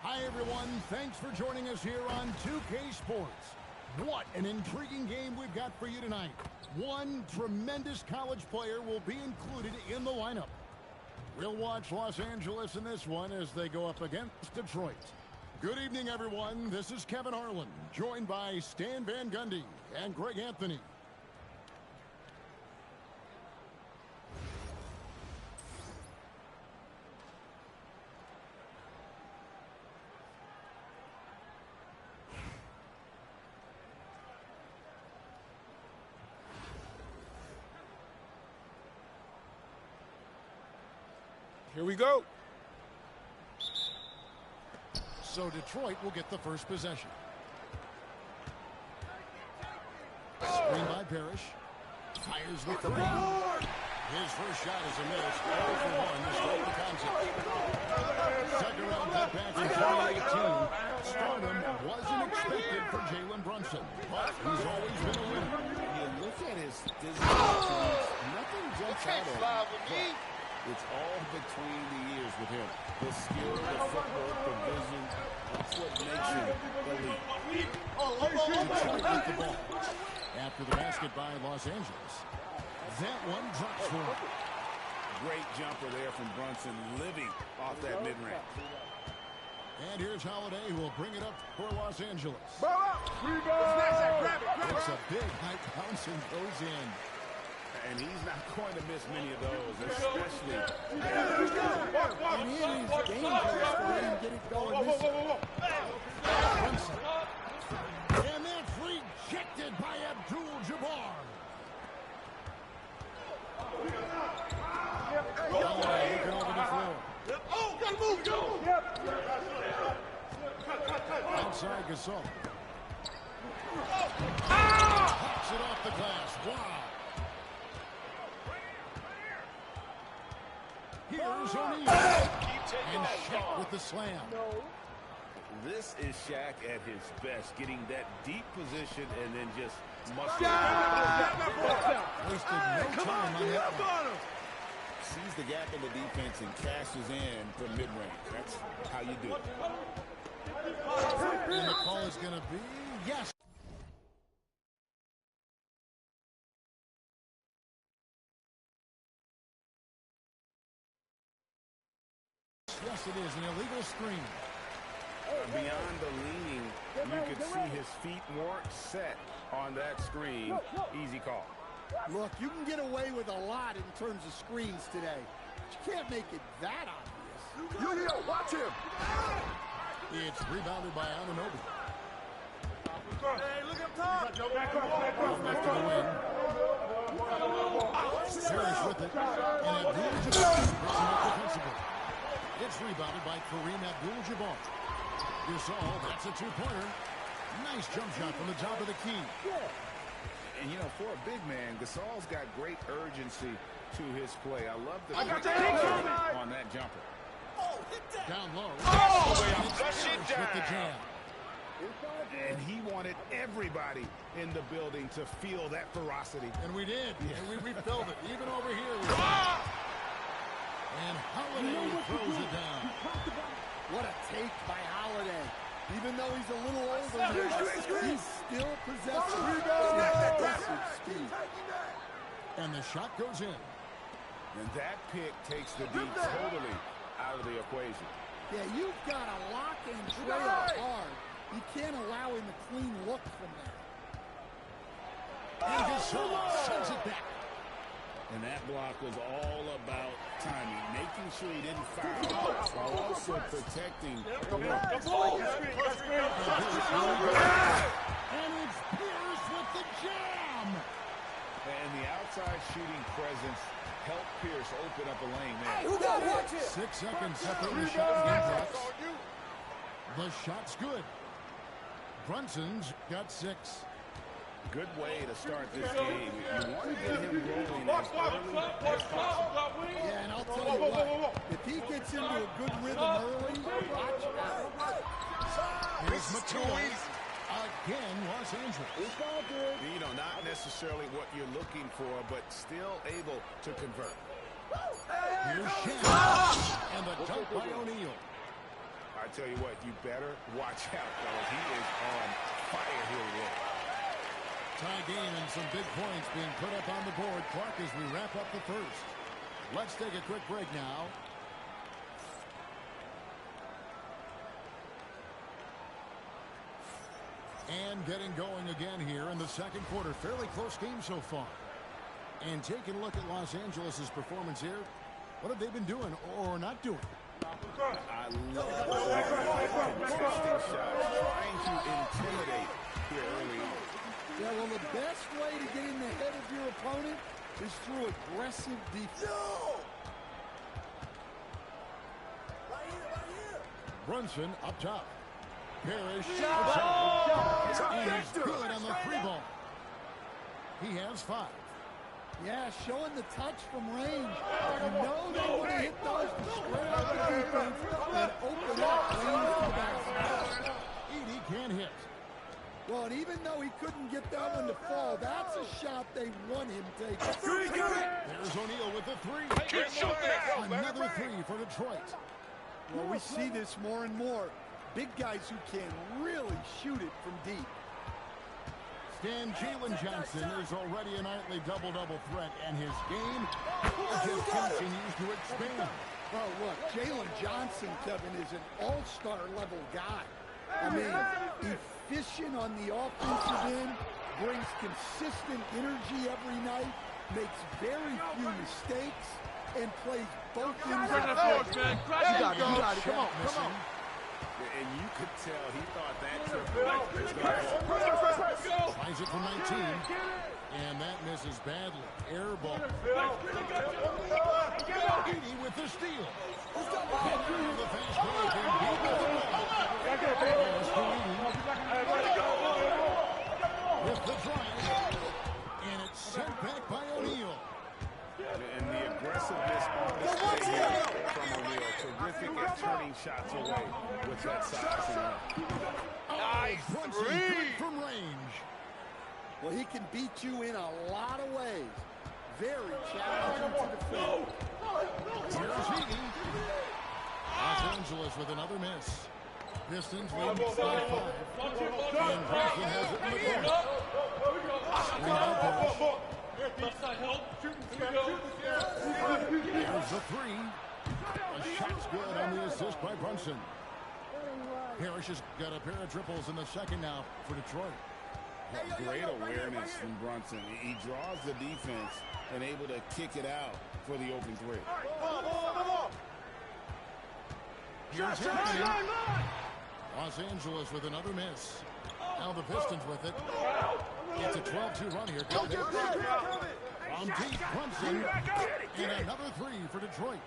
Hi, everyone. Thanks for joining us here on 2K Sports. What an intriguing game we've got for you tonight. One tremendous college player will be included in the lineup. We'll watch Los Angeles in this one as they go up against Detroit. Good evening, everyone. This is Kevin Harlan, joined by Stan Van Gundy and Greg Anthony. Here we go. So Detroit will get the first possession. Screen by Parrish. Fires the three. His first shot is a miss. 0 for 1 to start the contest. Second round cutback in 2018. Stardom wasn't expected for Jalen Brunson, but he's always been a winner. You look at his physical, nothing jumps out at him. It's all between the ears with him. The skill, the footwork, the vision, that's what makes him elite. Detroit with the ball. After the basket by Los Angeles. That one drops for him. Great jumper there from Brunson, living off that mid-range. And here's Holiday, who will bring it up for Los Angeles. Grab it. It's a big high bounce and goes in. And he's not going to miss many of those, especially. And he is dangerous for him to get it going this time. And that's rejected by Abdul-Jabbar. Holiday looking over the floor. Oh, gotta move, go! Outside Gasol. Pops it off the glass. Wow. Here's O'Neal. And Shaq with the slam. This is Shaq at his best, getting that deep position and then just muscle. Wasted no time on that one. Sees the gap in the defense and cashes in from mid-range. That's how you do it. And the call is going to be yes. Yes, it is an illegal screen. Beyond the leaning, you could see his feet weren't set on that screen. Easy call. Look, you can get away with a lot in terms of screens today. But you can't make it that obvious. Julio, watch him. It's rebounded by Anunoby. Hey, look up top. Left to the wing. Parrish with it. And Abdul-Jabbar picks him up defensively. It's rebounded by Kareem Abdul-Jabbar. Gasol, that's a two-pointer. Nice jump shot from the top of the key. And, you know, for a big man, Gasol's got great urgency to his play. I love the on that jumper. Down low. Flush it Parrish with the down. jam. And he wanted everybody in the building to feel that ferocity. And we did. Yeah. And we felt it. Even over here. And Holiday throws it down. What a take by Holiday. Even though he's a little older, he still possesses impressive speed. And the shot goes in. And that pick takes the D totally out of the equation. Yeah, you've got to lock and trail hard. You can't allow him a clean look from there. And Gasol sends it back. And that block was all about timing, making sure he didn't foul while also protecting. And it's Pierce with the jam. And the outside shooting presence helped Pierce open up a lane there. 6 seconds separate the shot and drops. The shot's good. Brunson's got 6. Good way to start this game. You want to get him rolling as early as possible. Yeah, and I'll tell you what, if he gets into a good rhythm early, watch out. Here's McCoy. Again, Los Angeles. You know, not necessarily what you're looking for, but still able to convert. Here's Shaq. And the dunk by O'Neal. I tell you what, you better watch out, fellas. He is on fire here today. Tie game and some big points being put up on the board. Clark, as we wrap up the first. Let's take a quick break now. And getting going again here in the second quarter. Fairly close game so far. And taking a look at Los Angeles' performance here. What have they been doing or not doing? I love contesting shots, trying to intimidate here early on. Yeah, well, the best way to get in the head of your opponent is through aggressive defense. Brunson up top. Parrish outside. And he's good on the 3-ball. He has 5. Yeah, showing the touch from range. You know they want to hit those to spread out the defense and open up lanes to the basket. Edey can't hit. Well, and even though he couldn't get that one to fall, that's a shot they want him taking. There's O'Neal with the 3. Another 3 for Detroit. Well, we see this more and more. Big guys who can really shoot it from deep. And Jalen Johnson is already a nightly double-double threat, and his game just continues to expand. Well, look, Jalen Johnson, Kevin, is an all-star level guy. I mean, efficient on the offensive end, brings consistent energy every night, makes very few mistakes, and plays both ends of the floor. You got it. Come on. And you could tell he thought that triple was going to go. Finds it from 19, and that misses badly. Air ball. Edey with the steal. Pedro with the fast break, and beat with the with the drive, and it's sent back by O'Neal. And the aggressiveness on display here shots away with that size. Nice Brunson three. good from range. Well, he can beat you in a lot of ways. Very challenging to defend. Here's Heaton. Los Angeles with another miss. Pistons lead 5-5. And Brunson has it in the corner. Screen by Parrish. There's the three. A shot's good on the assist by Brunson. Parrish has got a pair of triples in the second now for Detroit. Great awareness from Brunson. He draws the defense and able to kick it out for the open three. Here's Anthony. Los Angeles with another miss. Now the Pistons with it. It's a 12-2 run here. From deep, Brunson. And another three for Detroit.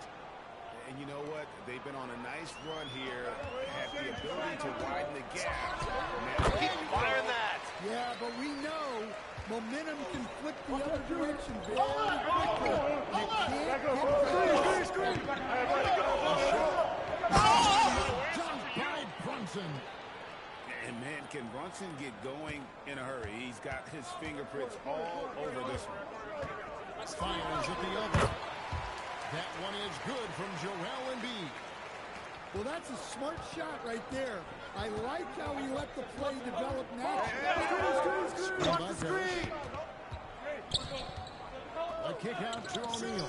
And you know what? They've been on a nice run here. Have the ability to widen the gap. Now Keep firing that. Yeah, but we know momentum can flip the other direction very quickly. You can't Dunk by Brunson. And man, can Brunson get going in a hurry? He's got his fingerprints all over this one. Fires at the other. That one is good from Joel Embiid. Well, that's a smart shot right there. I like how he let the play develop naturally. Watch the screen. A kick out to O'Neal.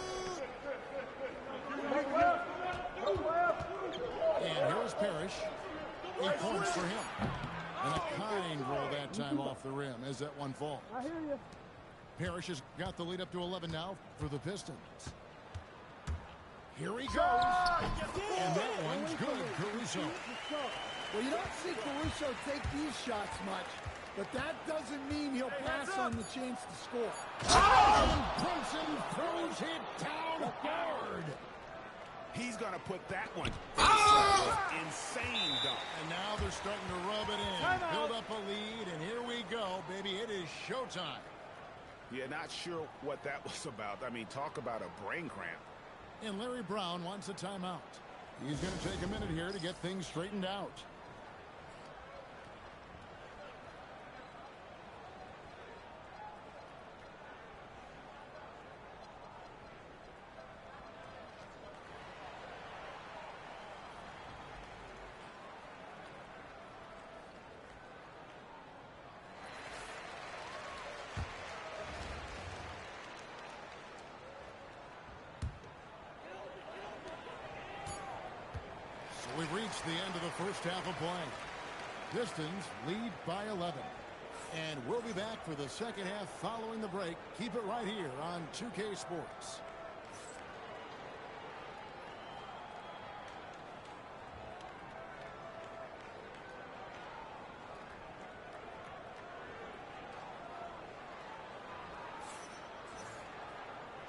And here's Parrish. 8 points for him. And a kind roll that time off the rim as that one falls. I hear you. Parrish has got the lead up to 11 now for the Pistons. Here he goes. And that one's good, Caruso. Well, you don't see Caruso take these shots much, but that doesn't mean he'll pass on the chance to score. And Brunson throws it down hard. He's going to put that one. Insane dunk. And now they're starting to rub it in. Build up a lead, and here we go, baby. It is showtime. Yeah, not sure what that was about. I mean, talk about a brain cramp. And Larry Brown wants a timeout. He's going to take a minute here to get things straightened out. We've reached the end of the first half of play. Pistons lead by 11. And we'll be back for the second half following the break. Keep it right here on 2K Sports.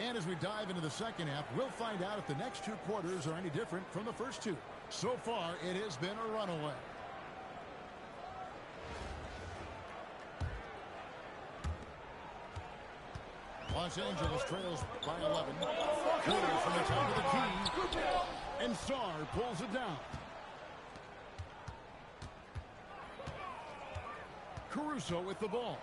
And as we dive into the second half, we'll find out if the next two quarters are any different from the first two. So far, it has been a runaway. Los Angeles trails by 11. Goes from the top of the key. And Sarr pulls it down. Caruso with the ball.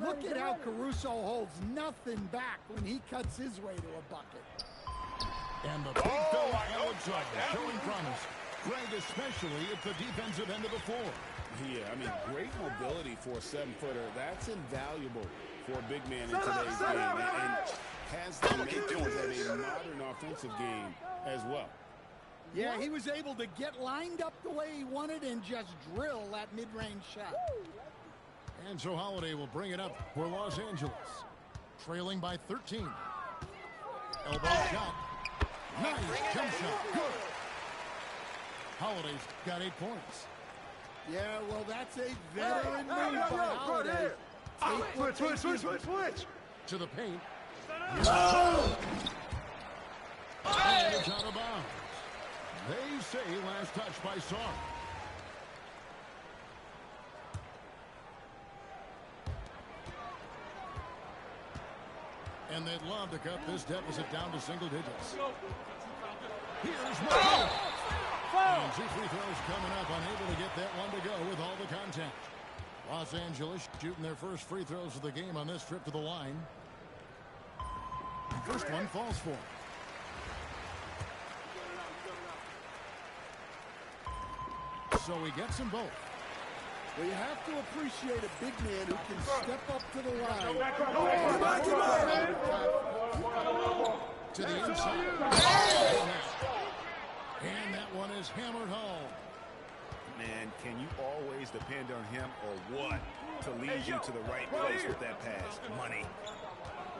Look at how Caruso holds nothing back when he cuts his way to a bucket. And the big fella outside showing promise. Greg, especially at the defensive end of the floor. Yeah, I mean, great mobility for a 7-footer. That's invaluable for a big man in today's game. And has the makings of a modern offensive game as well. Yeah, he was able to get lined up the way he wanted and just drill that mid-range shot. And so Holiday will bring it up for Los Angeles. Trailing by 13. Elbow shot. Nice jump shot. Good. Holiday's got 8 points. Yeah, well, that's a veteran move by Holiday. Switch. To the paint. And it's out of bounds. They say last touch by Sarr. And they'd love to cut this deficit down to single digits. Here's McKay. And 2 free throws coming up, unable to get that one to go with all the contact. Los Angeles shooting their first free throws of the game on this trip to the line. First one falls for. So he gets them both. Well, you have to appreciate a big man who can step up to the line. To the inside. And that one is hammered home. Man, can you always depend on him or what to lead you to the right place with that pass? Money.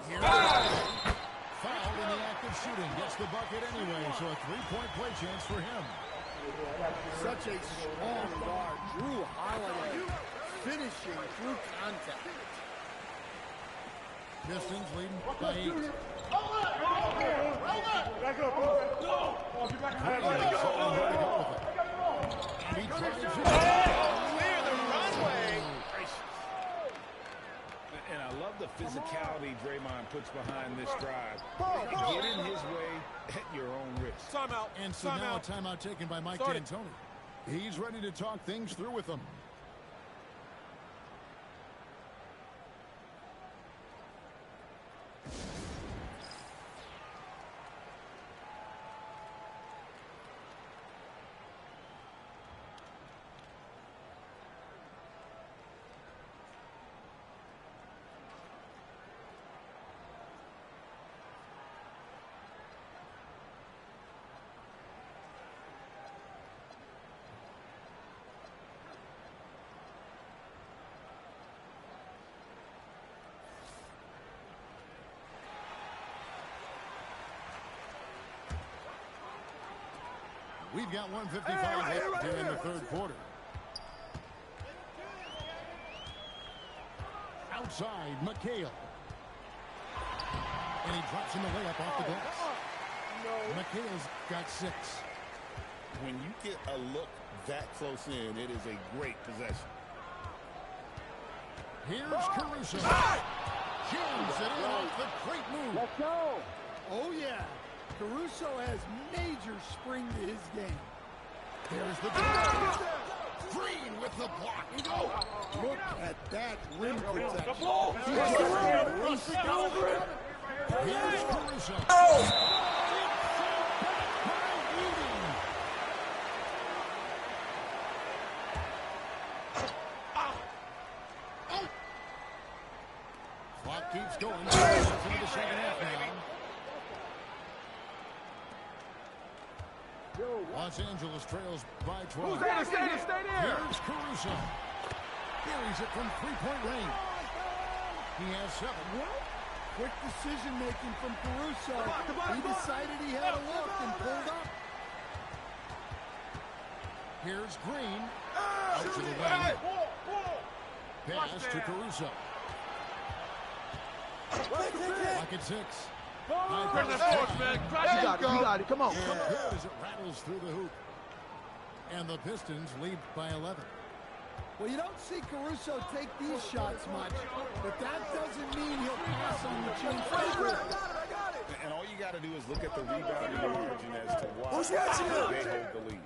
Here fouled in the act of shooting. Gets the bucket anyway, so a three-point play chance for him. Such a strong guard. Drew Holiday finishing through contact. Pistons leading by 8. Clear the runway. And I love the physicality Draymond puts behind this drive. Get in his way at your own risk. Timeout. And so now a timeout taken by Mike D'Antoni. He's ready to talk things through with them. We've got 1:55 left here in the third quarter. Outside, McHale. And he drops in the layup off the glass. McHale's got 6. When you get a look that close in, it is a great possession. Here's Caruso. Jams it in off the great move. Let's go. Oh, yeah. Caruso has major spring to his game. Here's the ball. Green with the block. Look at that rim protection. Here's Caruso. Clock keeps going. Into the second half now. Los Angeles trails by 12. Who's there? Stay there. Here's Caruso. Carries it from three-point range. He has 7. Quick decision-making from Caruso. He decided he had a look and pulled up. Here's Green. Out to the wing. Pass to Caruso. Clock at 6. Bring that force, man. You got it. Come on. Good as it rattles through the hoop. And the Pistons lead by 11. Well, you don't see Caruso take these shots much, but that doesn't mean he'll pass on the change. And all you got to do is look at the rebounding margin as to why they hold the lead.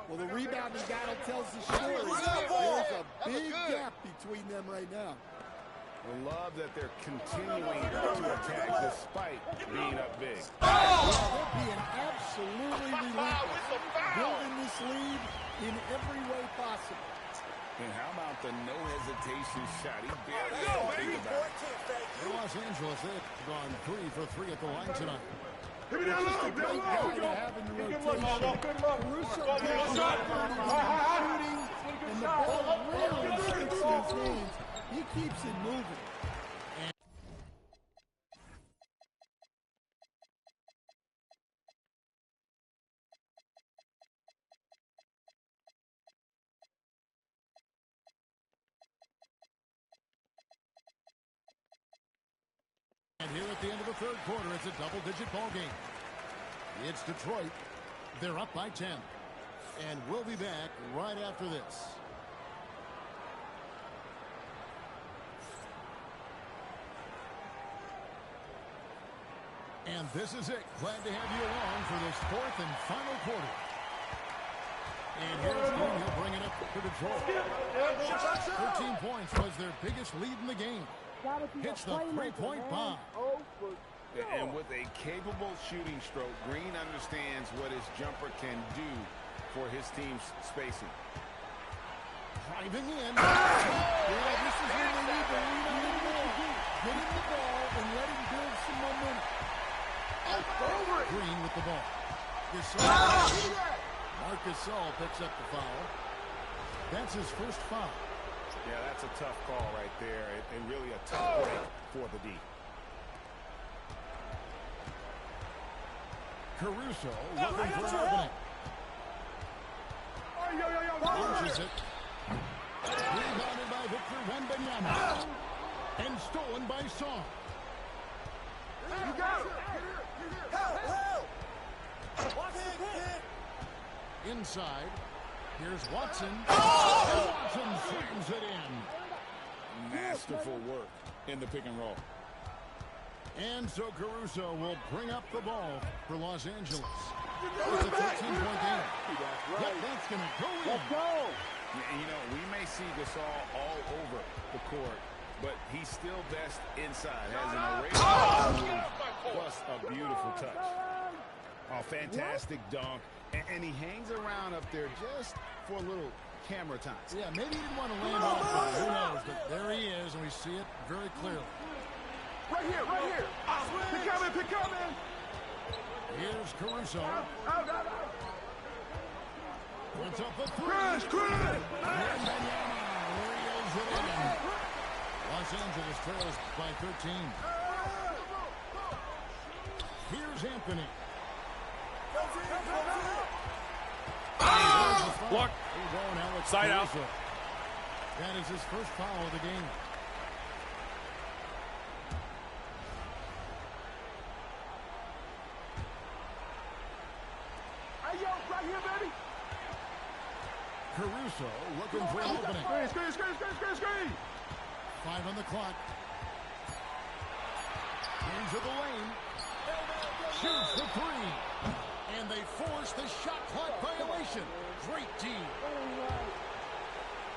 Well, the rebounding battle tells the story. There's a big gap between them right now. I love that they're continuing to attack despite being up big. They're being absolutely relentless, building this lead in every way possible. And how about the no hesitation shot? He barely had to think about it. In Los Angeles, they've gone 3 for 3 at the line tonight. It's just a great guy to have in the rotation. Caruso gets shooting, and the ball really sticks in his hands. He keeps it moving. And here at the end of the third quarter, it's a double-digit ball game. It's Detroit. They're up by 10. And we'll be back right after this. And this is it. Glad to have you along for this fourth and final quarter. And here's Dean. He'll bring it up to Detroit. 13 points was their biggest lead in the game. Hits the three-point bomb. And with a capable shooting stroke, Green understands what his jumper can do for his team's spacing. Driving in. Yeah, this is when they need to lean on him more. Get him the ball and let him build some momentum. Green with the ball. Marcus Gasol picks up the foul. That's his first foul. Yeah, that's a tough call right there, and really a tough break for the D. Caruso looking for an opening. Launches it. Rebounded by Victor Wembanyama. And stolen by Song. You got it. Help. Inside. Here's Watson. And Watson slams it in. Masterful work in the pick and roll. And so Caruso will bring up the ball for Los Angeles. It's a 13-point game. That's going to go in. Let's go. You know, we may see Gasol all over the court, but he's still best inside. Has an erasure plus a beautiful touch. Oh, fantastic dunk. And he hangs around up there just for a little camera time. Yeah, maybe he didn't want to land off of it. Who knows? But there he is, and we see it very clearly. Right here. Pick coming. Here's Caruso. Out. Puts up the three. Wembanyama reels it in. Los Angeles trails by 13. Here's Anthony. Block. Side out. That is his first foul of the game. Hey, yo, right here, baby. Caruso looking for an opening. Screen. 5 on the clock. Into the lane. Shoots the three. And they force the shot clock violation. Great team.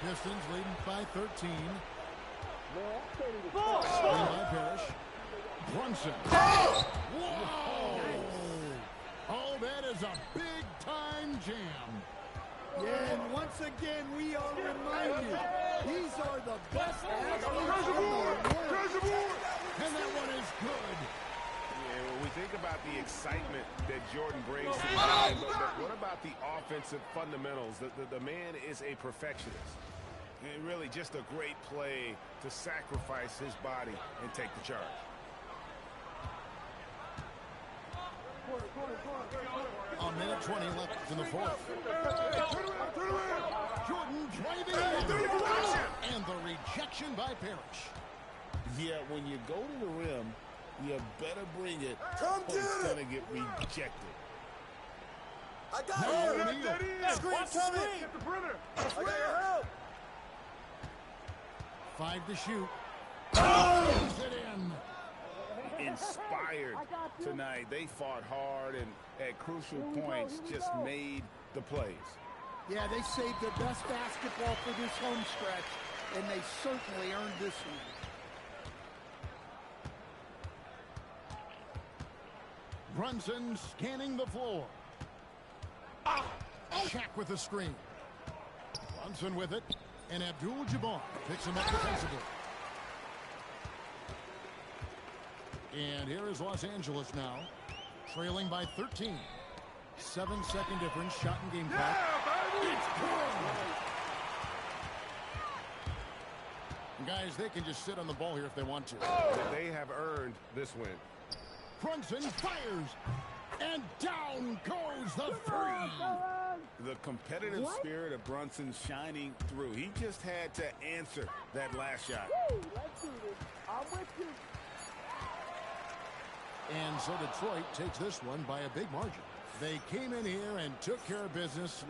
Pistons leading by 13. Screen by Parrish. Brunson. Whoa! Oh, that is a big-time jam. Yeah, and once again, we are reminded these are the best athletes in the world. And that one is good. Yeah, when we think about the excitement that Jordan brings to the game, but what about the offensive fundamentals? The man is a perfectionist. And really just a great play to sacrifice his body and take the charge. A minute 20 left in the fourth. Jordan driving in. And the rejection by Parrish. Yeah, when you go to the rim, you better bring it. Come or it's going to get rejected. I got it. Screen coming. Get the perimeter. I got your help. 5 to shoot. Puts it in. Inspired tonight. They fought hard and at crucial points just made the plays. Yeah, they saved their best basketball for this home stretch, and they certainly earned this one. Brunson scanning the floor. Shaq with the screen. Brunson with it. And Abdul-Jabbar picks him up defensively. And here is Los Angeles now, trailing by 13. 7-second difference, shot and game clock. It's good. Guys, they can just sit on the ball here if they want to. They have earned this win. Brunson fires, and down goes the three. The competitive spirit of Brunson shining through. He just had to answer that last shot. Let's do this. I'm with you. And so Detroit takes this one by a big margin. They came in here and took care of business.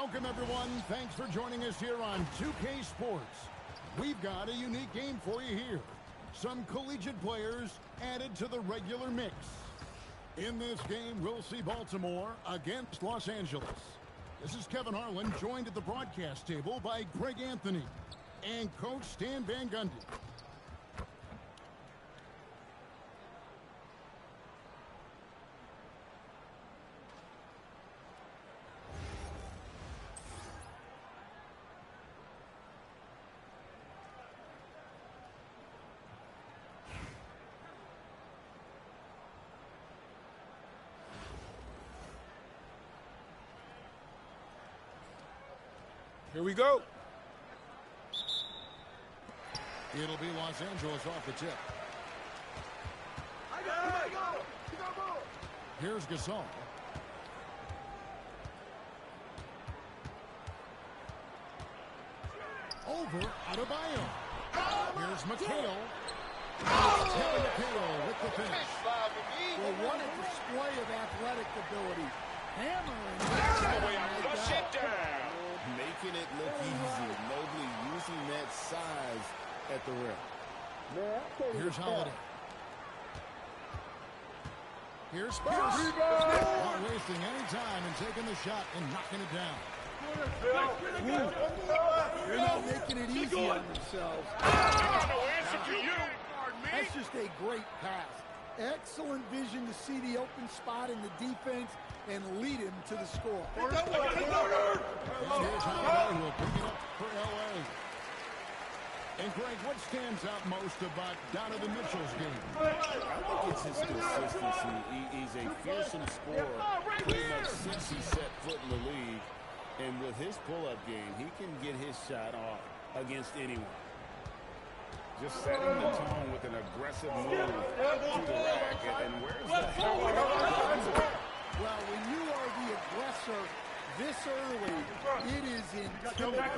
Welcome, everyone. Thanks for joining us here on 2K Sports. We've got a unique game for you here. Some collegiate players added to the regular mix. In this game, we'll see Baltimore against Los Angeles. This is Kevin Harlan, joined at the broadcast table by Greg Anthony and Coach Stan Van Gundy. Here we go. It'll be Los Angeles off the tip. Here's Gasol. Over Adebayo. Here's McHale. McHale with the finish. Well, what a display of athletic ability. Hammering. Flush it down. Making it look easy. Mobley using that size at the rim. Here's Holiday. Here's Pierce. Not wasting any time and taking the shot and knocking it down. They're not making it easy on themselves. No answer to you. That's just a great pass. Excellent vision to see the open spot in the defense and lead him to the score. And here's Holiday who will pick it up for L.A. And Greg, what stands out most about Donovan Mitchell's game? I think it's his consistency. He's a fearsome scorer pretty much since he set foot in the league. And with his pull-up game, he can get his shot off against anyone. Just setting the tone with an aggressive move to the rack. And where's the help? Well, when you are the aggressor this early, it is intimidating.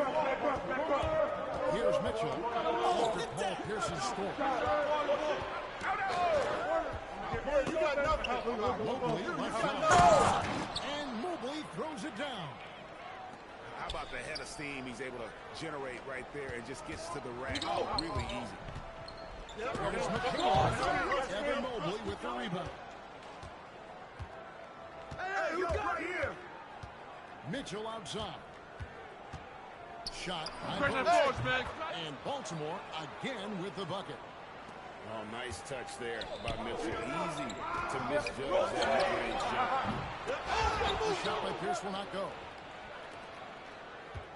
Here's Mitchell after Paul Pierce's score. Mobley left side. And Mobley throws it down. How about the head of steam he's able to generate right there and just gets to the rack? Oh, really easy. Here's McHale. Evan Mobley with the rebound. Hey, you got him! Mitchell outside. Shot. And Baltimore again with the bucket. Oh, nice touch there by Mitchell. Easy to misjudge that mid-range jump. The shot by Pierce will not go.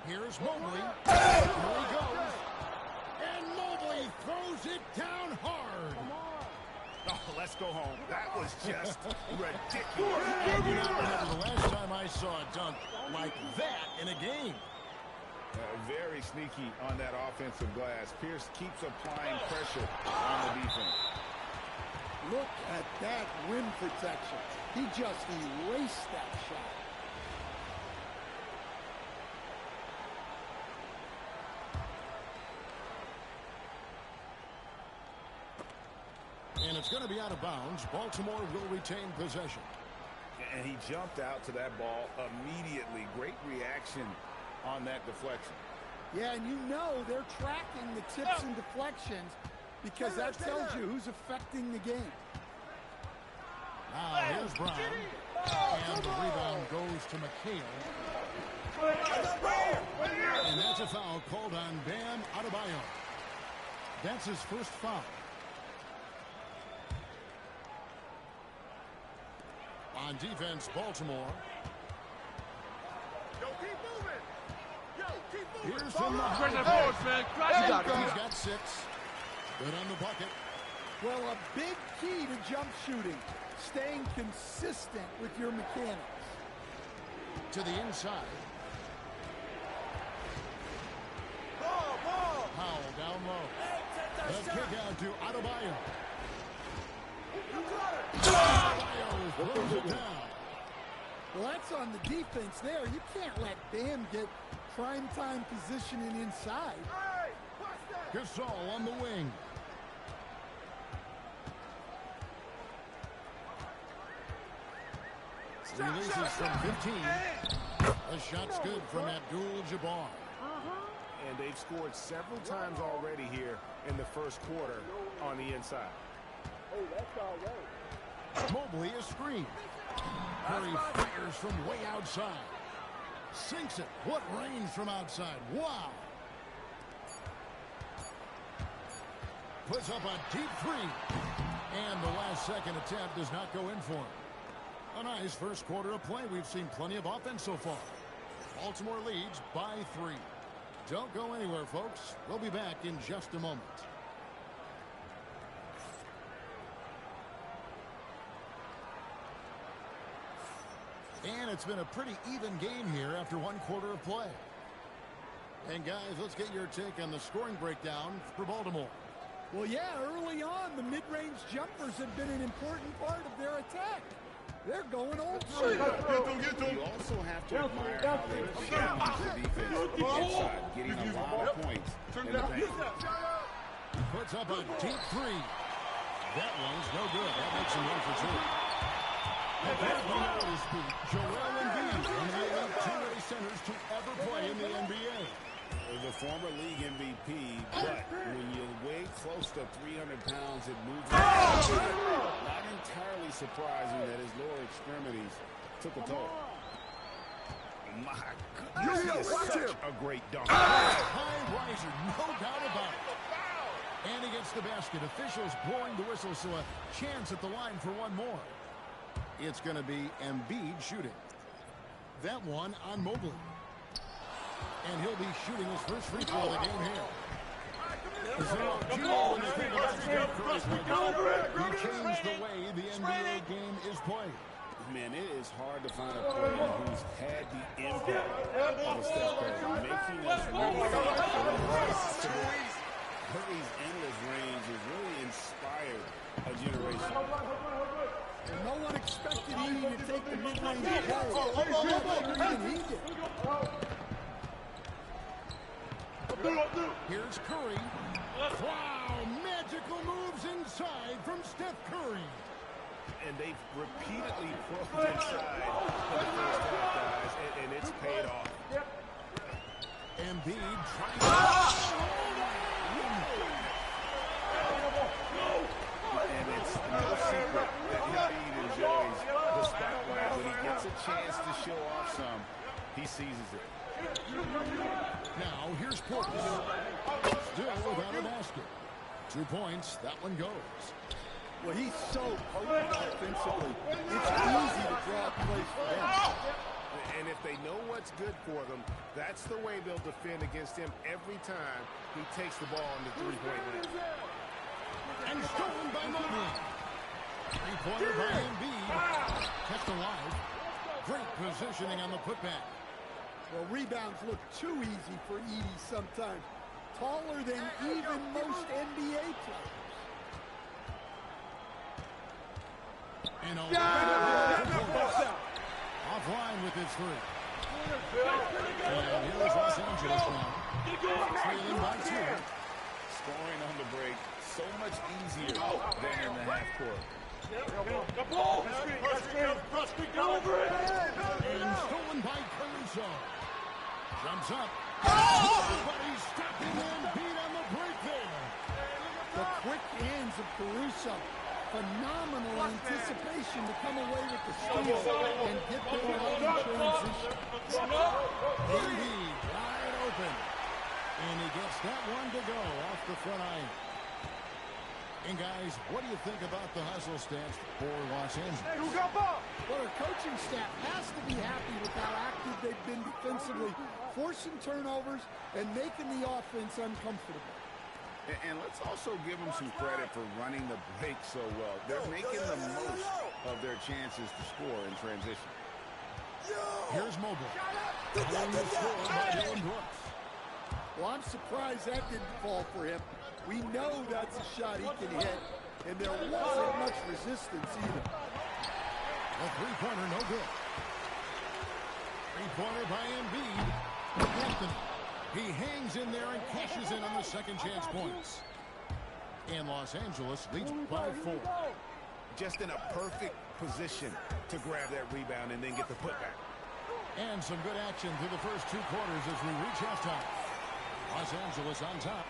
Here's Mobley. Here he goes. And Mobley throws it down hard. Oh, let's go home. That was just ridiculous. I do not remember the last time I saw a dunk like that in a game. Very sneaky on that offensive glass. Pierce keeps applying pressure on the defense. Look at that rim protection. He just erased that shot. And it's going to be out of bounds. Baltimore will retain possession. And he jumped out to that ball immediately. Great reaction on that deflection. Yeah, and you know they're tracking the tips and deflections because that tells you who's affecting the game. Now here's Brown. And the rebound goes to McHale. And that's a foul called on Bam Adebayo. That's his first foul. On defense, Baltimore. Here's from the He's got 6. Good on the bucket. Well, a big key to jump shooting, staying consistent with your mechanics. To the inside. Powell down low. The kick out to Adebayo. Adebayo throws it down. Well, that's on the defense there. You can't let Bam get prime time positioning inside. Gasol on the wing. Releases from 15. The shot's good from Abdul-Jabbar. And they've scored several times already here in the first quarter on the inside. Mobley is screened. Curry fires from way outside. Sinks it. What range from outside. Wow. Puts up a deep three. And the last second attempt does not go in for him. A nice first quarter of play. We've seen plenty of offense so far. Baltimore leads by 3. Don't go anywhere, folks. We'll be back in just a moment. And it's been a pretty even game here after one quarter of play. And guys, let's get your take on the scoring breakdown for Baltimore. Well, yeah, early on, the mid-range jumpers have been an important part of their attack. They're going old school. You also have to admire how they challenge the defense inside, getting a lot of points in the paint. Puts up a deep three. That one's no good. That makes him 1 for 2. And that's the notice speed. Joel Embiid, one of the elite two-way centers to ever play in the NBA. The former league MVP, but when you weigh close to 300 pounds, it moves. Not entirely surprising that his lower extremities took a toll. My goodness, he is such a great dunk. High riser, no doubt about it. And he gets the basket. Officials blowing the whistle, so a chance at the line for one more. It's going to be Embiid shooting. That one on Mobley. And he'll be shooting his first free throw of the game here. So, Gino, when you think about Steph Curry's he changed the way the NBA game is played. Man, it is hard to find a player who's had the impact of a Steph Curry, making us really think Curry's endless range has really inspired a generation. And no one expected Edie to take the mid-range play. Even he did. Here's Curry. Wow, magical moves inside from Steph Curry. And they've repeatedly probed inside in the first half, guys, and it's paid off. Embiid trying And it's no secret that Embiid enjoys the spotlight. When he gets a chance to show off some, he seizes it. Now, here's Portis. Still without a basket. 2 points. That one goes. Well, he's so potent offensively. It's easy to draw plays for him. And if they know what's good for them, that's the way they'll defend against him every time he takes the ball in the three-point line. And stolen by Mobley. Three-pointer by Embiid. Kept alive. Great positioning on the putback. Well, rebounds look too easy for Edie sometimes. Taller than even most NBA players. And offline with his three. And here's Los Angeles now. Trailing by 2. Scoring on the break so much easier than in the half court. And stolen by Caruso. Jumps up. But he's stopping Embiid on the break there. The quick hands of Caruso. Phenomenal anticipation to come away with the steal and get the ball in transition. Embiid wide open. And he gets that one to go off the front iron. And guys, what do you think about the hustle stance for Los Angeles? Well, their coaching staff has to be happy with how active they've been defensively, forcing turnovers and making the offense uncomfortable. And let's also give them some credit for running the break so well. They're making the most of their chances to score in transition. Here's Mobley. Pulling the score by Dylan Brooks. Well, I'm surprised that didn't fall for him. We know that's a shot he can hit, and there wasn't much resistance either. A three-pointer, no good. Three-pointer by Embiid. Anthony. He hangs in there and cashes in on the second chance points. And Los Angeles leads by 4. Just in a perfect position to grab that rebound and then get the putback. And some good action through the first 2 quarters as we reach halftime. Los Angeles on top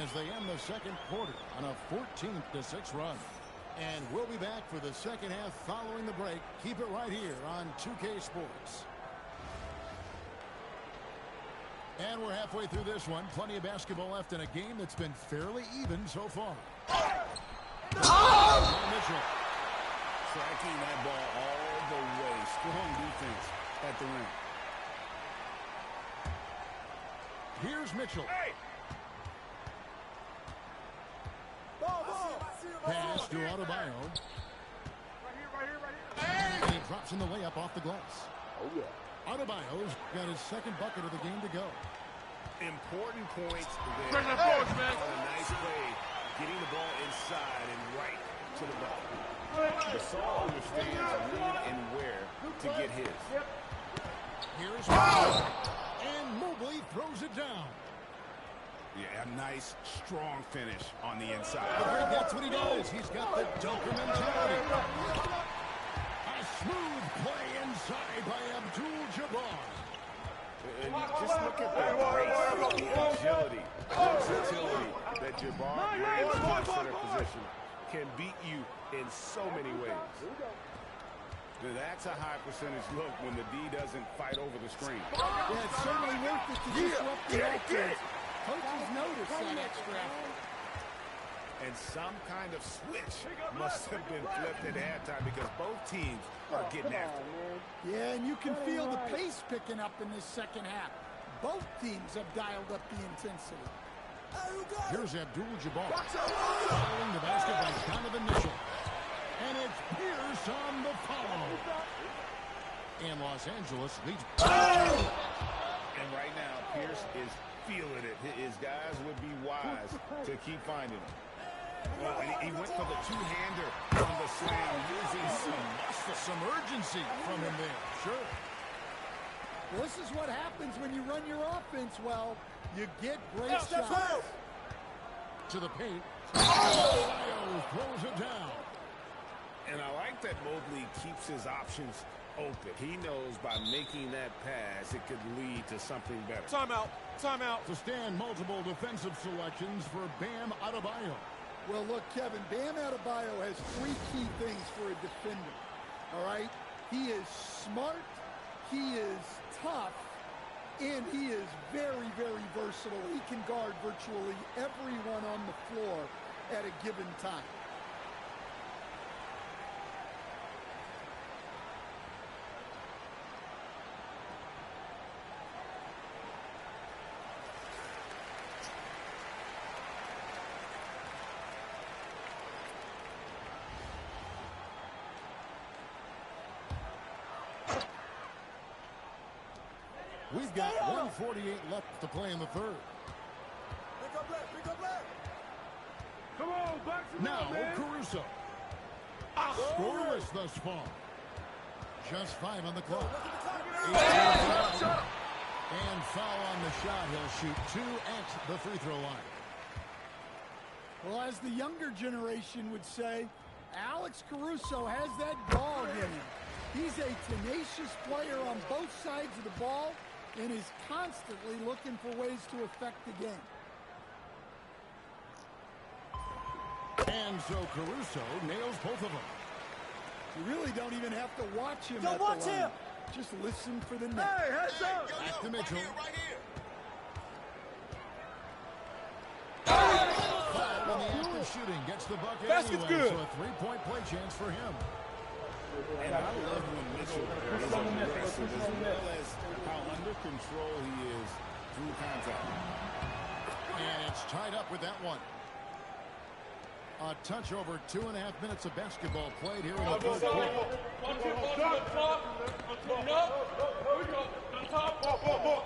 as they end the second quarter on a 14-6 run. And we'll be back for the second half following the break. Keep it right here on 2K Sports. And we're halfway through this one. Plenty of basketball left in a game that's been fairly even so far. Mitchell. Tracking that ball all the way. Strong defense at the rim. Here's Mitchell. Hey! Pass to Adebayo. Right here. And he drops in the layup off the glass. Oh, yeah. Adebayo's got his second bucket of the game to go. Important points there. Bring that forward, man. On a nice play, getting the ball inside and right to the ball. Gasol understands when and where to get his. Here's Mobley. And Mobley throws it down. Yeah, a nice, strong finish on the inside. That's what he does. He's got the dunker mentality. A smooth play inside by Abdul-Jabbar. And just look at the grace, the agility, versatility that Jabbar brings to the center position. Can beat you in so many ways. Now, that's a high percentage look when the D doesn't fight over the screen. Yeah, it's certainly worth it to disrupt the offense. Coaches notice that extra effort. And some kind of switch must have been flipped at halftime because both teams are getting after it. Yeah, and you can feel the pace picking up in this second half. Both teams have dialed up the intensity. Here's Abdul-Jabbar. Following the basket by Donovan Mitchell. And it's Pierce on the follow. And Los Angeles leads. And right now, Pierce is feeling it. His guys would be wise to keep finding him. Oh, and he went for the two-hander on the slam, using some urgency from him there. Sure. Well, this is what happens when you run your offense well. You get great shots. To the paint. Throws it down. And I like that Mobley keeps his options open. He knows by making that pass, it could lead to something better. Timeout. To stand multiple defensive selections for Bam Adebayo. Well, look, Kevin, Bam Adebayo has 3 key things for a defender. All right? He is smart, he is tough, and he is very, very versatile. He can guard virtually everyone on the floor at a given time. We've got 1:48 left to play in the third. Pick up left. Come on, box him Now out, man. Caruso. Scoreless thus far. Just 5 on the clock. And foul on the shot. He'll shoot 2 at the free throw line. Well, as the younger generation would say, Alex Caruso has that dog in him. He's a tenacious player on both sides of the ball and is constantly looking for ways to affect the game. And so Caruso nails both of them. You really don't even have to watch him. Don't watch him. Just listen for the net. Hey, heads up. Back to Mitchell. Right here. Foul on the act of shooting. Gets the bucket Basket's anyway, good. so a 3-point play chance for him. And I love when Mitchell is aggressive as well as how under control he is through contact. And it's tied up with that one. A touch over 2.5 minutes of basketball played here in the third quarter.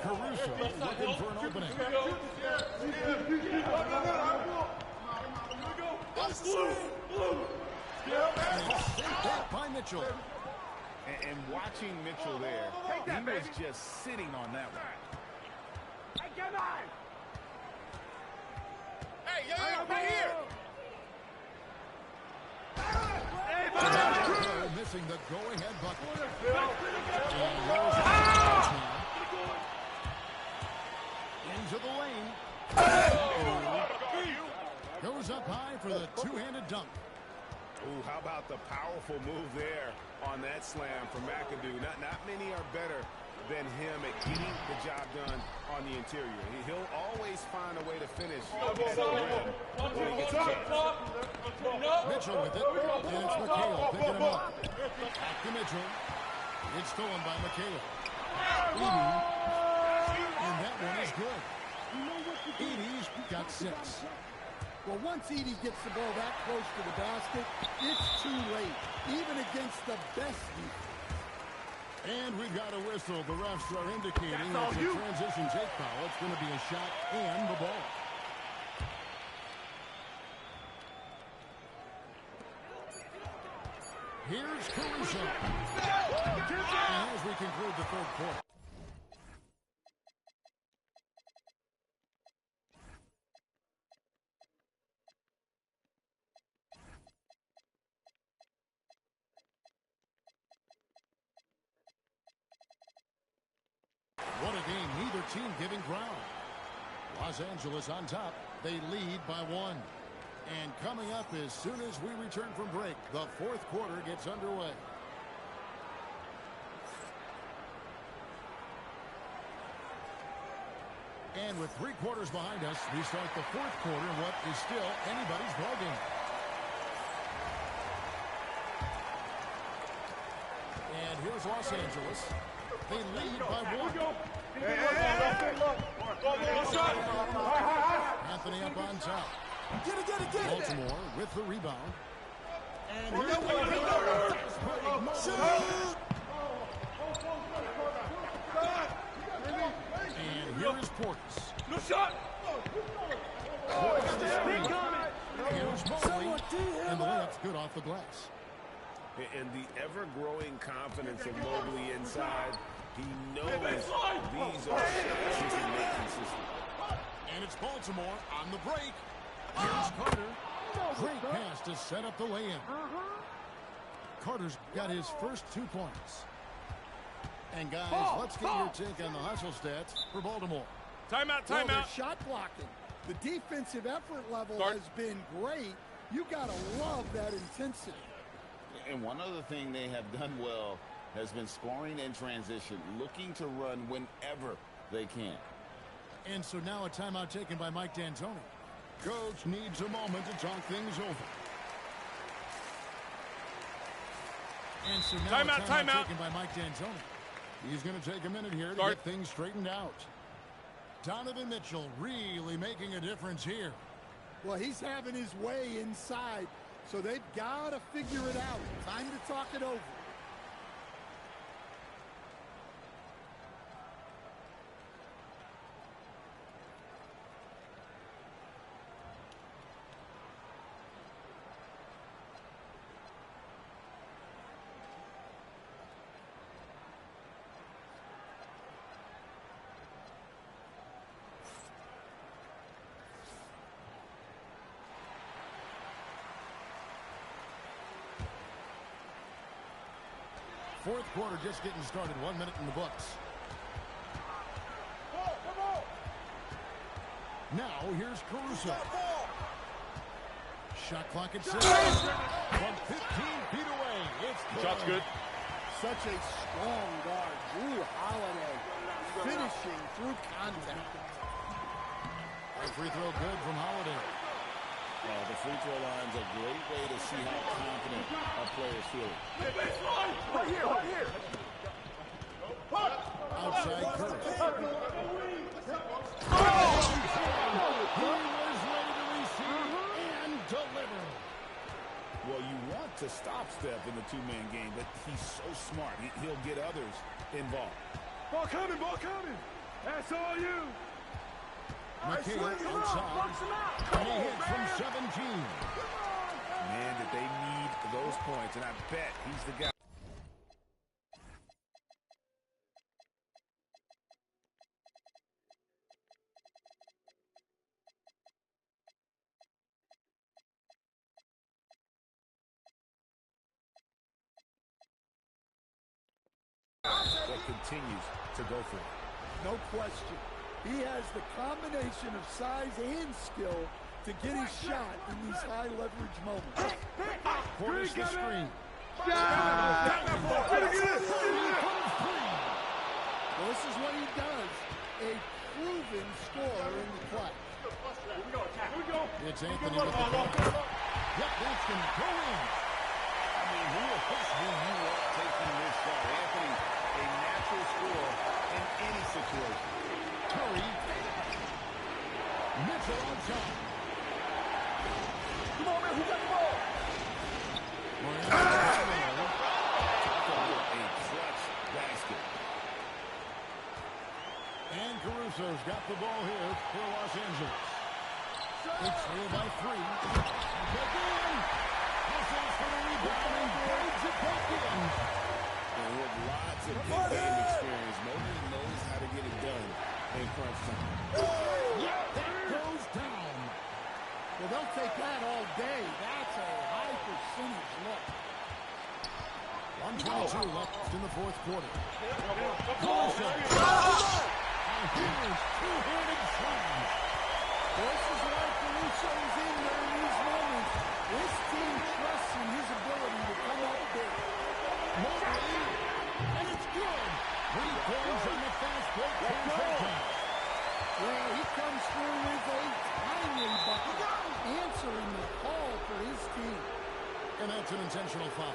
Caruso looking for an opening. Back by Mitchell. And watching Mitchell there, he was just sitting on that one. Hey, get mine. Hey, right here. Hey, missing the go-ahead bucket. And into the lane. Goes up high for the two-handed dunk. Ooh, how about the powerful move there on that slam from McAdoo. Not many are better than him at getting the job done on the interior. He'll always find a way to finish at the rim when he gets a chance. Mitchell with it, and it's McHale picking him up. Back to Mitchell. It's stolen by McHale. And that one is good. Edie's got 6. Well, once Edie gets the ball that close to the basket, it's too late, even against the best defense. And we've got a whistle. The refs are indicating it's a transition take foul. It's going to be a shot and the ball. Here's Caruso. As we conclude the third quarter. What a game, neither team giving ground. Los Angeles on top. They lead by 1. And coming up as soon as we return from break, the fourth quarter gets underway. And with 3 quarters behind us, we start the fourth quarter in what is still anybody's ballgame. And here's Los Angeles. They lead by 1. Anthony up on top. Get it. Baltimore with the rebound. And here is Portis. No shot. Here's Mobley. And the layup's good off the glass. And the ever-growing confidence of Mobley inside. He knows these are shots he can make consistent. And it's Baltimore on the break. Here's Carter. Great pass to set up the lay-in. Carter's got his first 2 points. And guys, let's get your take on the hustle stats for Baltimore. Timeout. Well, their shot blocking. The defensive effort level has been great. You got to love that intensity. And one other thing they have done well has been scoring in transition, looking to run whenever they can. And so now a timeout taken by Mike D'Antoni. Coach needs a moment to talk things over. And so now a timeout taken by Mike D'Antoni. He's going to take a minute here to get things straightened out. Donovan Mitchell really making a difference here. Well, he's having his way inside, so they've got to figure it out. Time to talk it over. Fourth quarter just getting started. 1 minute in the books. Now here's Caruso. Shot clock at 6. From 15 feet away. It's Shot's good. Such a strong guard. Drew Holiday finishing through contact. A free throw good from Holiday. The free throw line's a great way to see how confident a player is feeling. Right here. Outside Curry. He was ready to receive and deliver. Well, you want to stop Steph in the two-man game, but he's so smart. He'll get others involved. Ball coming. That's all you. McHale outside. And he hits from 17. Man, did they need those points, and I bet he's the guy. continues to go for it. No question. He has the combination of size and skill to get his shot in these high leverage moments. Corners the screen. Well, this is what he does. A proven scorer in the clutch. It's Anthony with the ball. Yep, that's going to go in. I mean, who else do you want taking this shot? Anthony, a natural scorer in any situation. Curry. Mitchell outside. Come on, man. Who got the ball? A clutch basket. And Caruso's got the ball here for Los Angeles. It's here by 3. Again. Hustles for the rebound and grades it back in. And with lots of big game experience, Mobley knows how to get it done in crunch time. Yep, that goes down. Well, they'll take that all day. That's a high percentage look. 1:22 left in the fourth quarter. Caruso. And here's two-handed slam. This is why Caruso is in there in these moments. This team trusts in his ability to come up big. Mobley, and it's good. 3 points on the fast break. Well, he comes through with a timely bucket, answering the call for his team. And that's an intentional foul.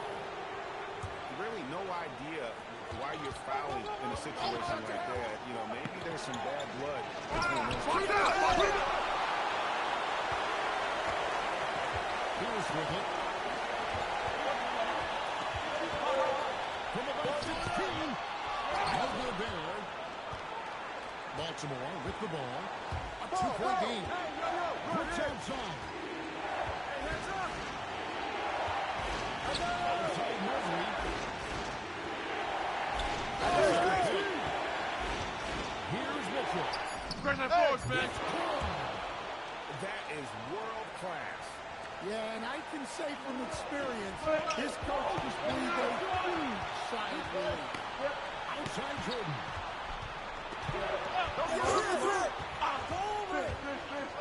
Really no idea why you're fouling in a situation like that. You know, maybe there's some bad blood between those two. Here's with it. From about 16. No there. Baltimore with the ball. A 2-point game. Puts outside. Outside Mobley. Here's Mitchell. That is world class. Yeah, and I can say from experience, his coach just breathed a huge sigh of relief. Outside Jordan.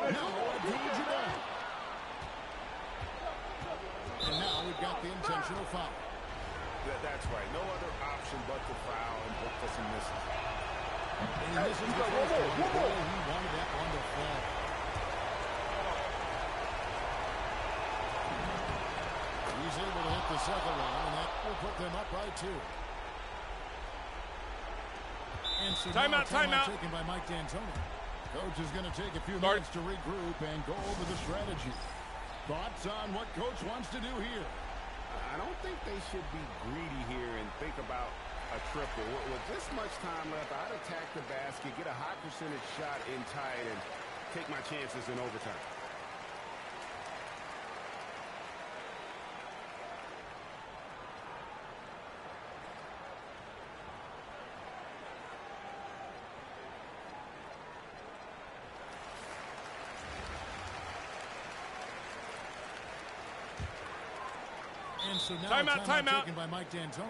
Now Abdul-Jabbar. And now we've got the intentional foul. That's right. No other option but to foul and look for some misses. And he misses the first one. He wanted that one to fall. He's able to hit the second one, and that will put them up by 2. And so timeout taken by Mike D'Antoni. Coach is going to take a few minutes to regroup and go over the strategy. Thoughts on what Coach wants to do here? I don't think they should be greedy here and think about a triple. With this much time left, I'd attack the basket, get a high percentage shot in tight, and take my chances in overtime. And so now timeout taken by Mike D'Antoni.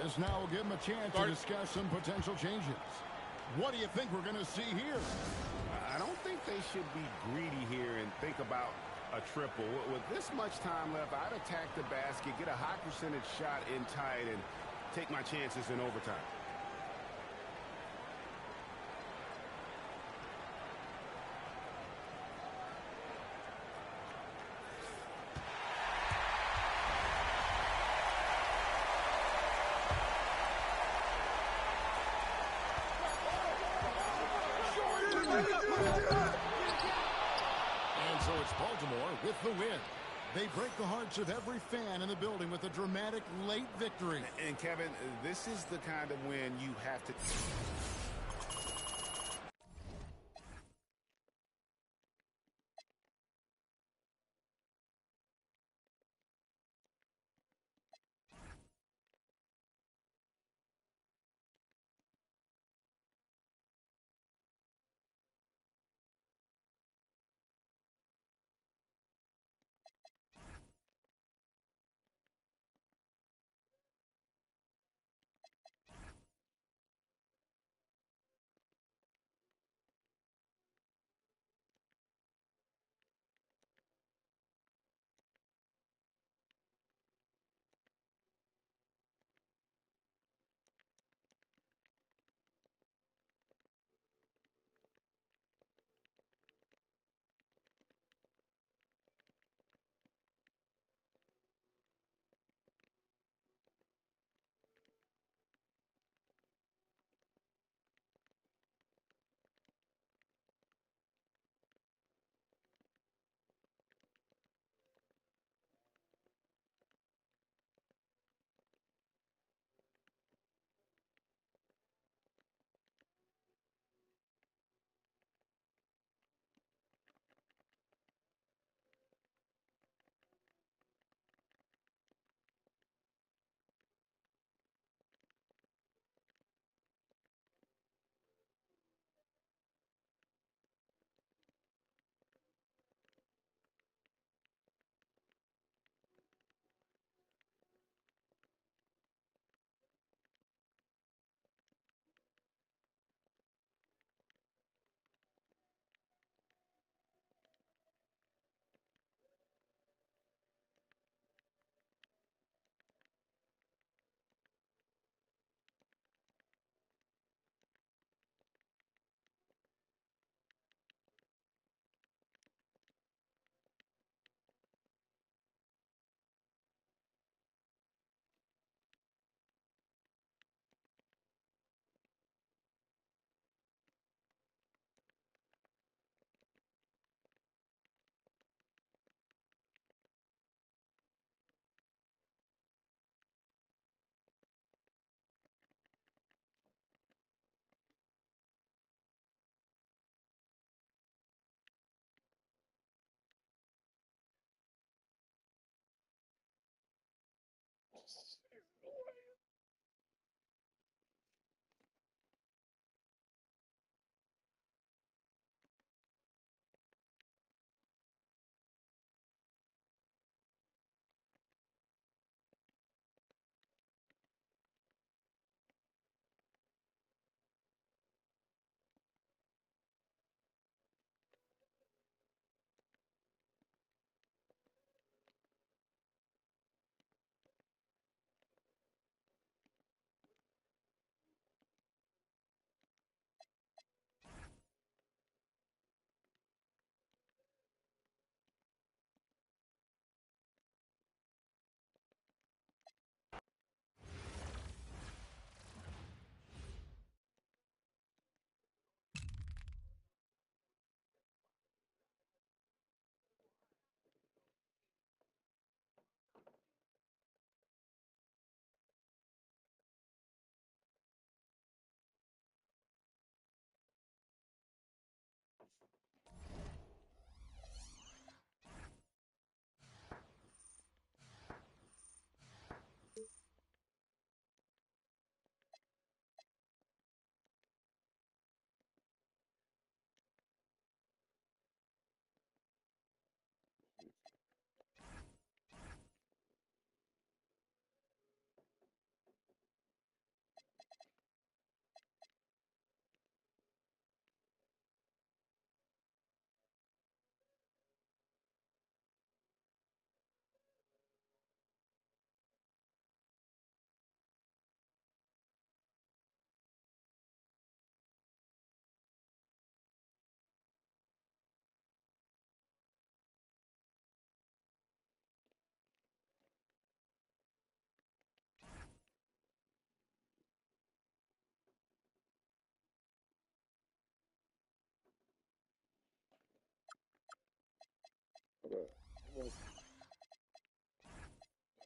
This now will give him a chance to discuss some potential changes. What do you think we're going to see here? I don't think they should be greedy here and think about a triple. With this much time left, I'd attack the basket, get a high percentage shot in tight, and take my chances in overtime. And so it's Baltimore with the win. They break the hearts of every fan in the building with a dramatic late victory. And Kevin, this is the kind of win you have to...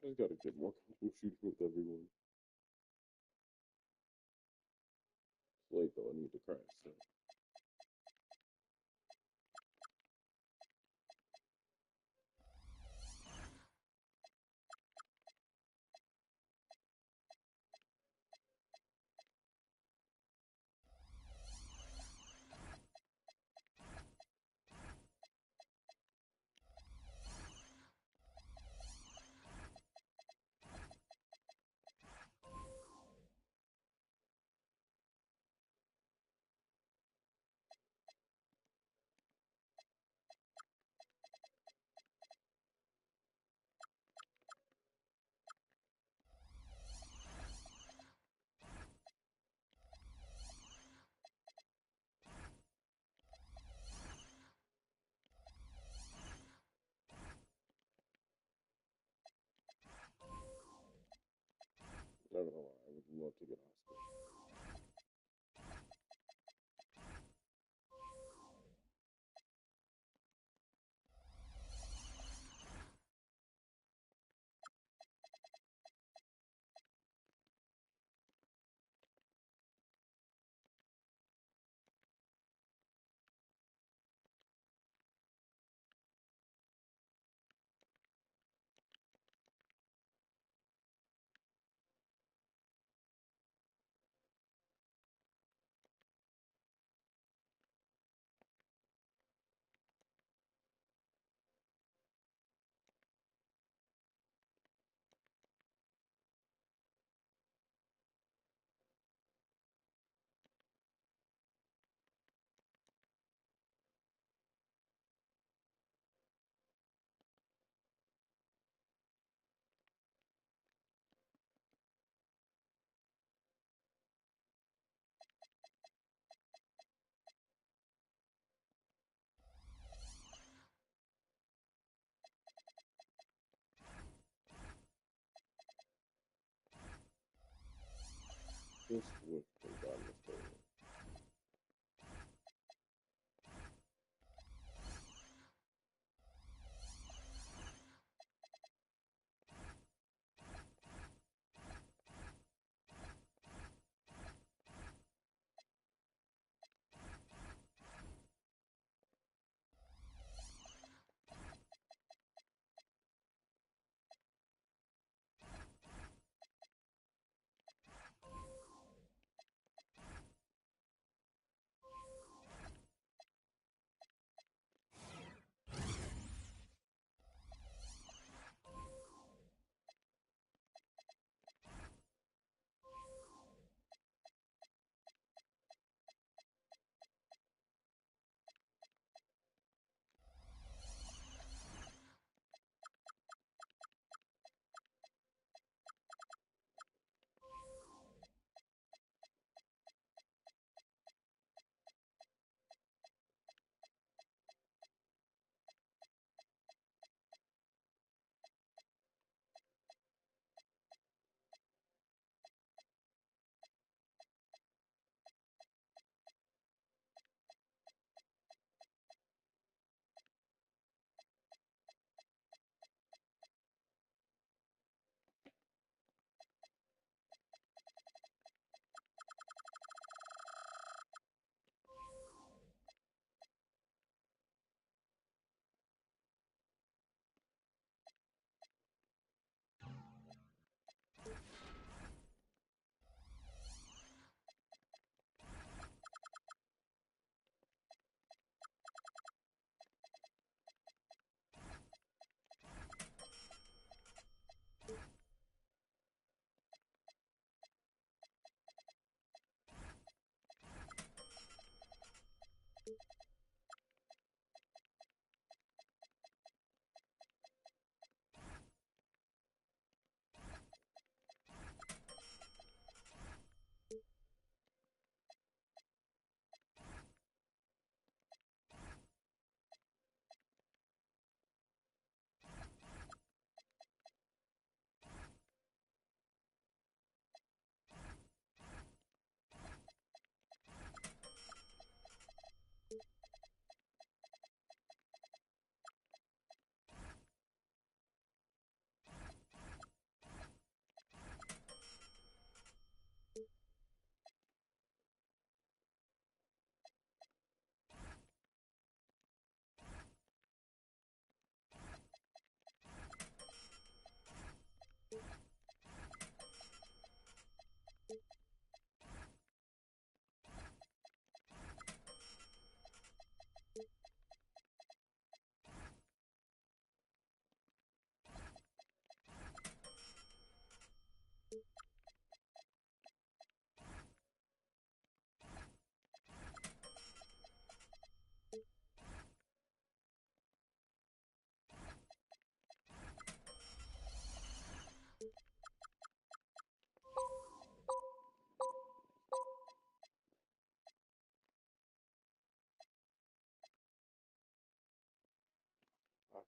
just gotta get more comfortable shooting with everyone. It's late though, I need to crash. So. I don't know why. I would love to get Oscar. This would have gotten us there.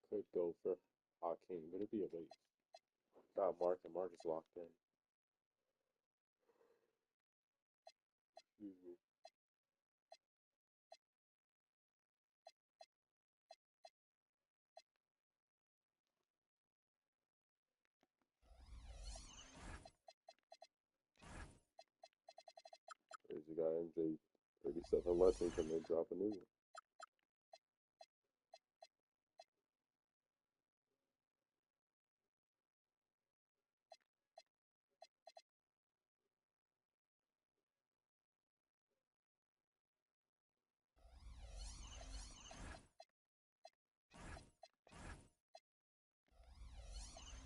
could go for Hakeem, but it'd be a waste. Got Mark, and Mark is locked in. Excuse me. There's the guy MJ 37 Lexington, they drop a new one.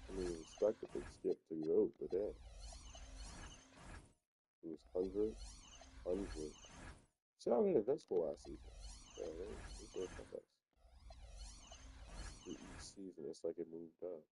I mean, expect a big skip to go, but then it was 100. See how they invincible last season. Yeah, they doing comebacks. Each season, it's like it moved up.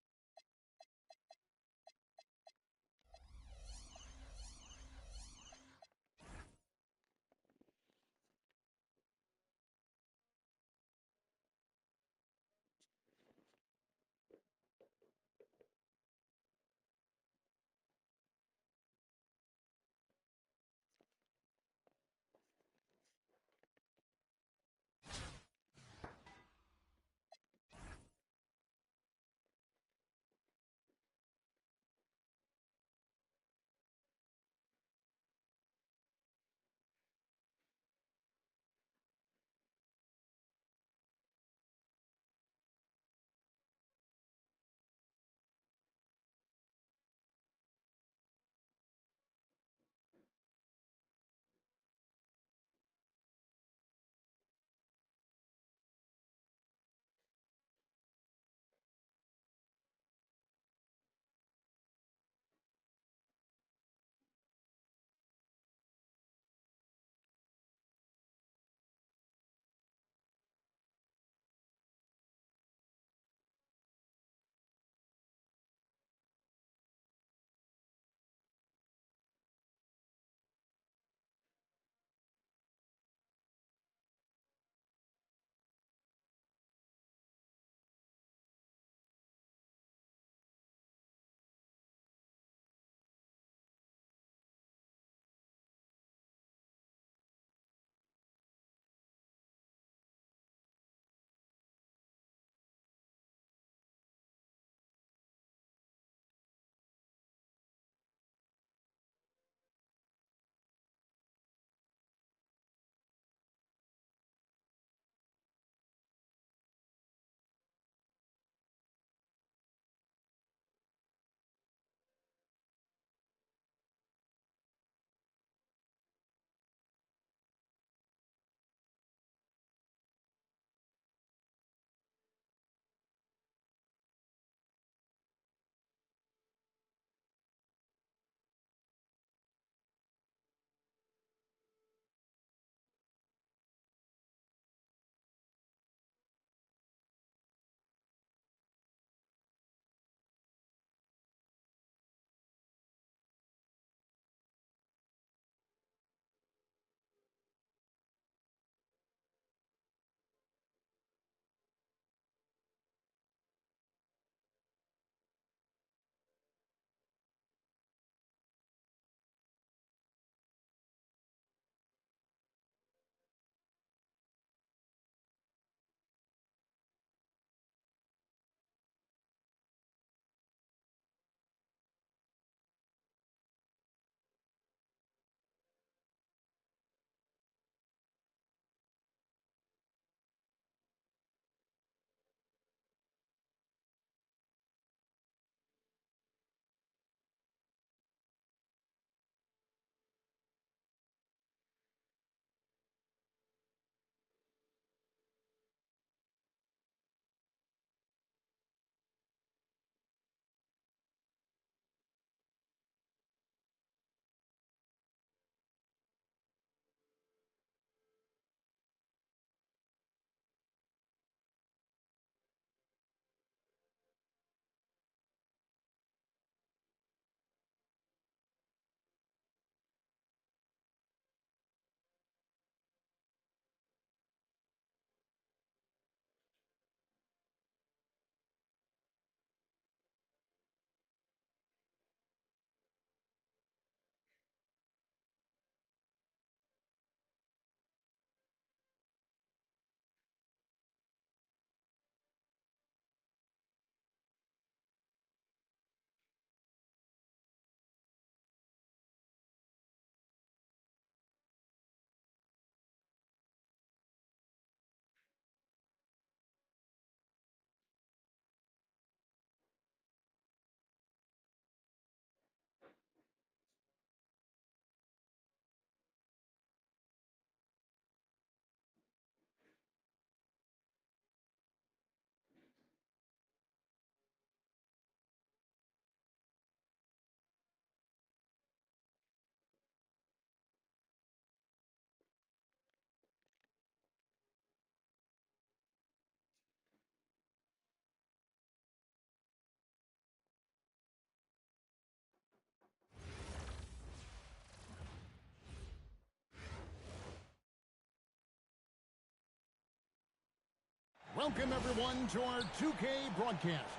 Welcome, everyone, to our 2K broadcast.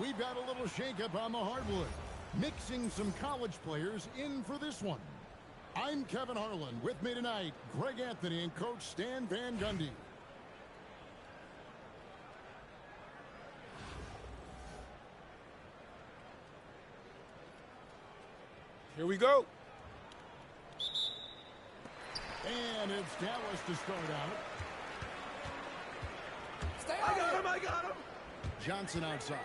We've got a little shakeup on the hardwood, mixing some college players in for this one. I'm Kevin Harlan. With me tonight, Greg Anthony and Coach Stan Van Gundy. Here we go. And it's Dallas to start out. I got him. Johnson outside.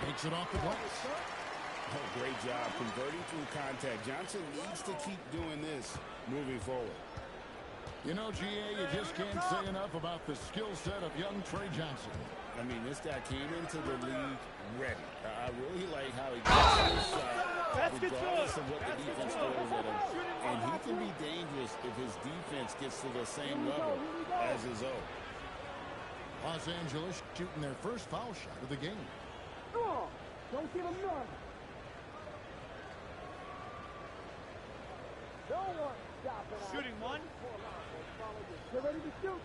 Takes it off the glass. Oh, great job converting through contact. Johnson needs to keep doing this moving forward. You know, GA, you just can't say enough about the skill set of young Trey Johnson. I mean, this guy came into the league ready. I really like how he gets his shot, regardless of what the defense throws at him. And he can be dangerous if his defense gets to the same level as his own. Los Angeles shooting their first foul shot of the game. Come on, don't give him none. No one stopping. Shooting one. Get ready to shoot.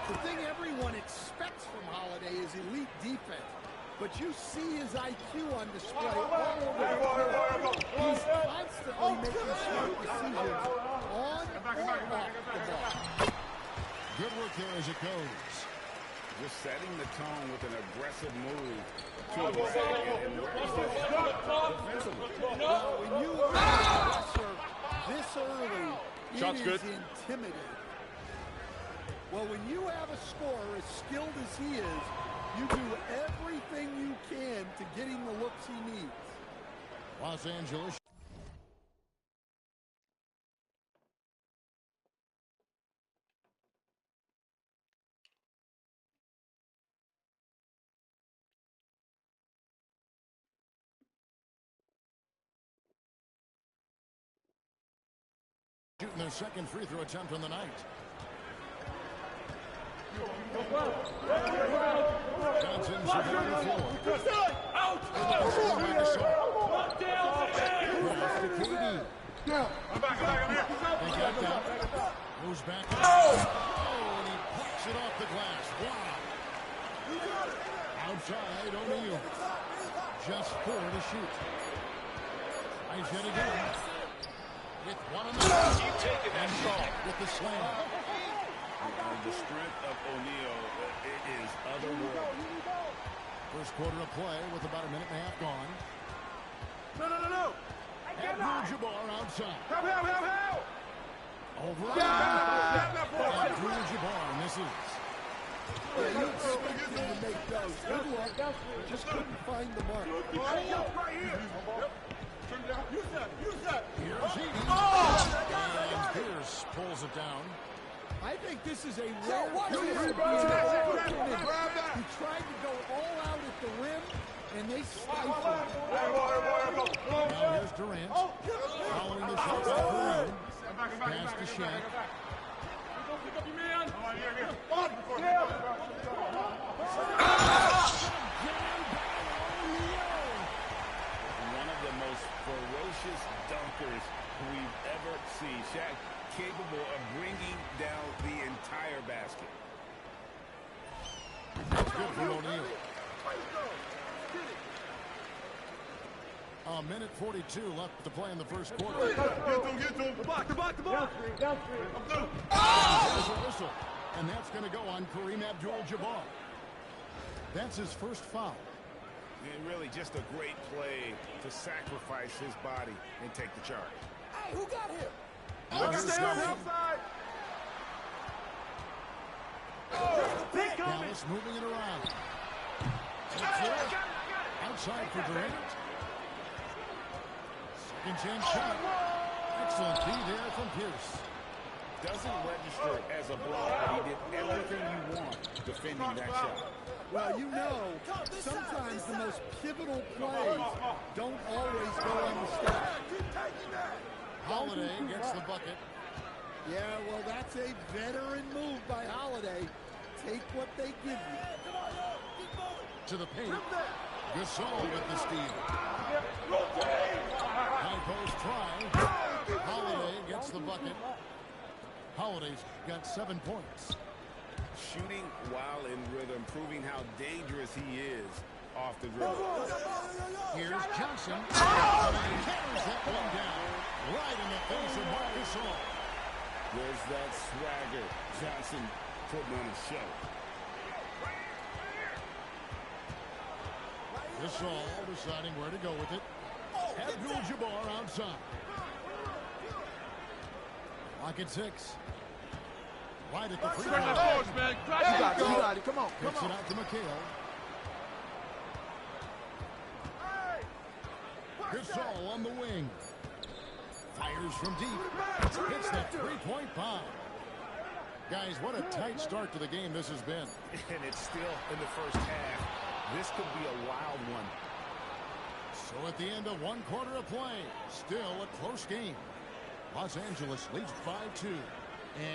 The thing everyone expects from Holiday is elite defense. But you see his IQ on display all over the court. He's constantly making smart decisions on or off the ball. Good work there as it goes. Just setting the tone with an aggressive move to the basket. And defensively. Well, when you are an aggressor this early, Shot's it is good. intimidating. Well, when you have a scorer as skilled as he is, you do everything you can to get him the looks he needs. Los Angeles. Shooting their second free throw attempt on the night. Johnson's on the floor. Out. I'm back. I'm here. They got that. Moves back. Oh, and he plucks it off the glass. Wow. Outside, O'Neal. Just 4 to shoot. Tries yet again. With one on the Keep taking that shot. with the slam. The strength of O'Neal is otherworldly. First quarter of play with about a minute and a half gone. No. Abdul-Jabbar outside. Help. Over. Yeah. Abdul-Jabbar misses. Yeah, you expect him to make those. Good luck. Just couldn't find the mark. Right here. Use that. Here's Heaton. And Pierce pulls it down. I think this is a rare case of he tried to go all out at the rim, and they stifled him. Now here's Durant. Following the shots of Kareem. Pass to Shaq. Pick up your man. One of the most ferocious dunkers we've ever seen. Shaq capable of bringing down the entire basket. That's good from O'Neal. A minute 42 left to play in the first quarter. Get to him. The block. Downstream. There's a whistle, and that's going to go on Kareem Abdul-Jabbar. That's his first foul. And really just a great play to sacrifice his body and take the charge. Hey, who got him? Outside. Dallas moving it around. Takes it. Outside for Durant. Second chance shot. Excellent feed there from Pierce. Doesn't register as a block, but he did everything you want defending that shot. Well, you know, sometimes the most pivotal plays don't always go on the stat. Holiday gets the bucket. Yeah, well, that's a veteran move by Holiday. Take what they give you. To the paint. Gasol with the steal. High post try. Holiday gets the bucket. Holiday's got 7 points. Shooting while in rhythm, proving how dangerous he is off the dribble. Here's Johnson. And he carries that one down right in the face of Marcus Gasol. Where's that swagger? Johnson putting on a show. Gasol deciding where to go with it. Abdul-Jabbar outside. Lock at 6. Right at the free throw. You got it. Come on. Gets it out to McHale. Gasol on the wing. Fires from deep. Hits that three-point bomb. Guys, what a tight start to the game this has been. And it's still in the first half. This could be a wild one. So at the end of 1 quarter of play, still a close game. Los Angeles leads 5-2.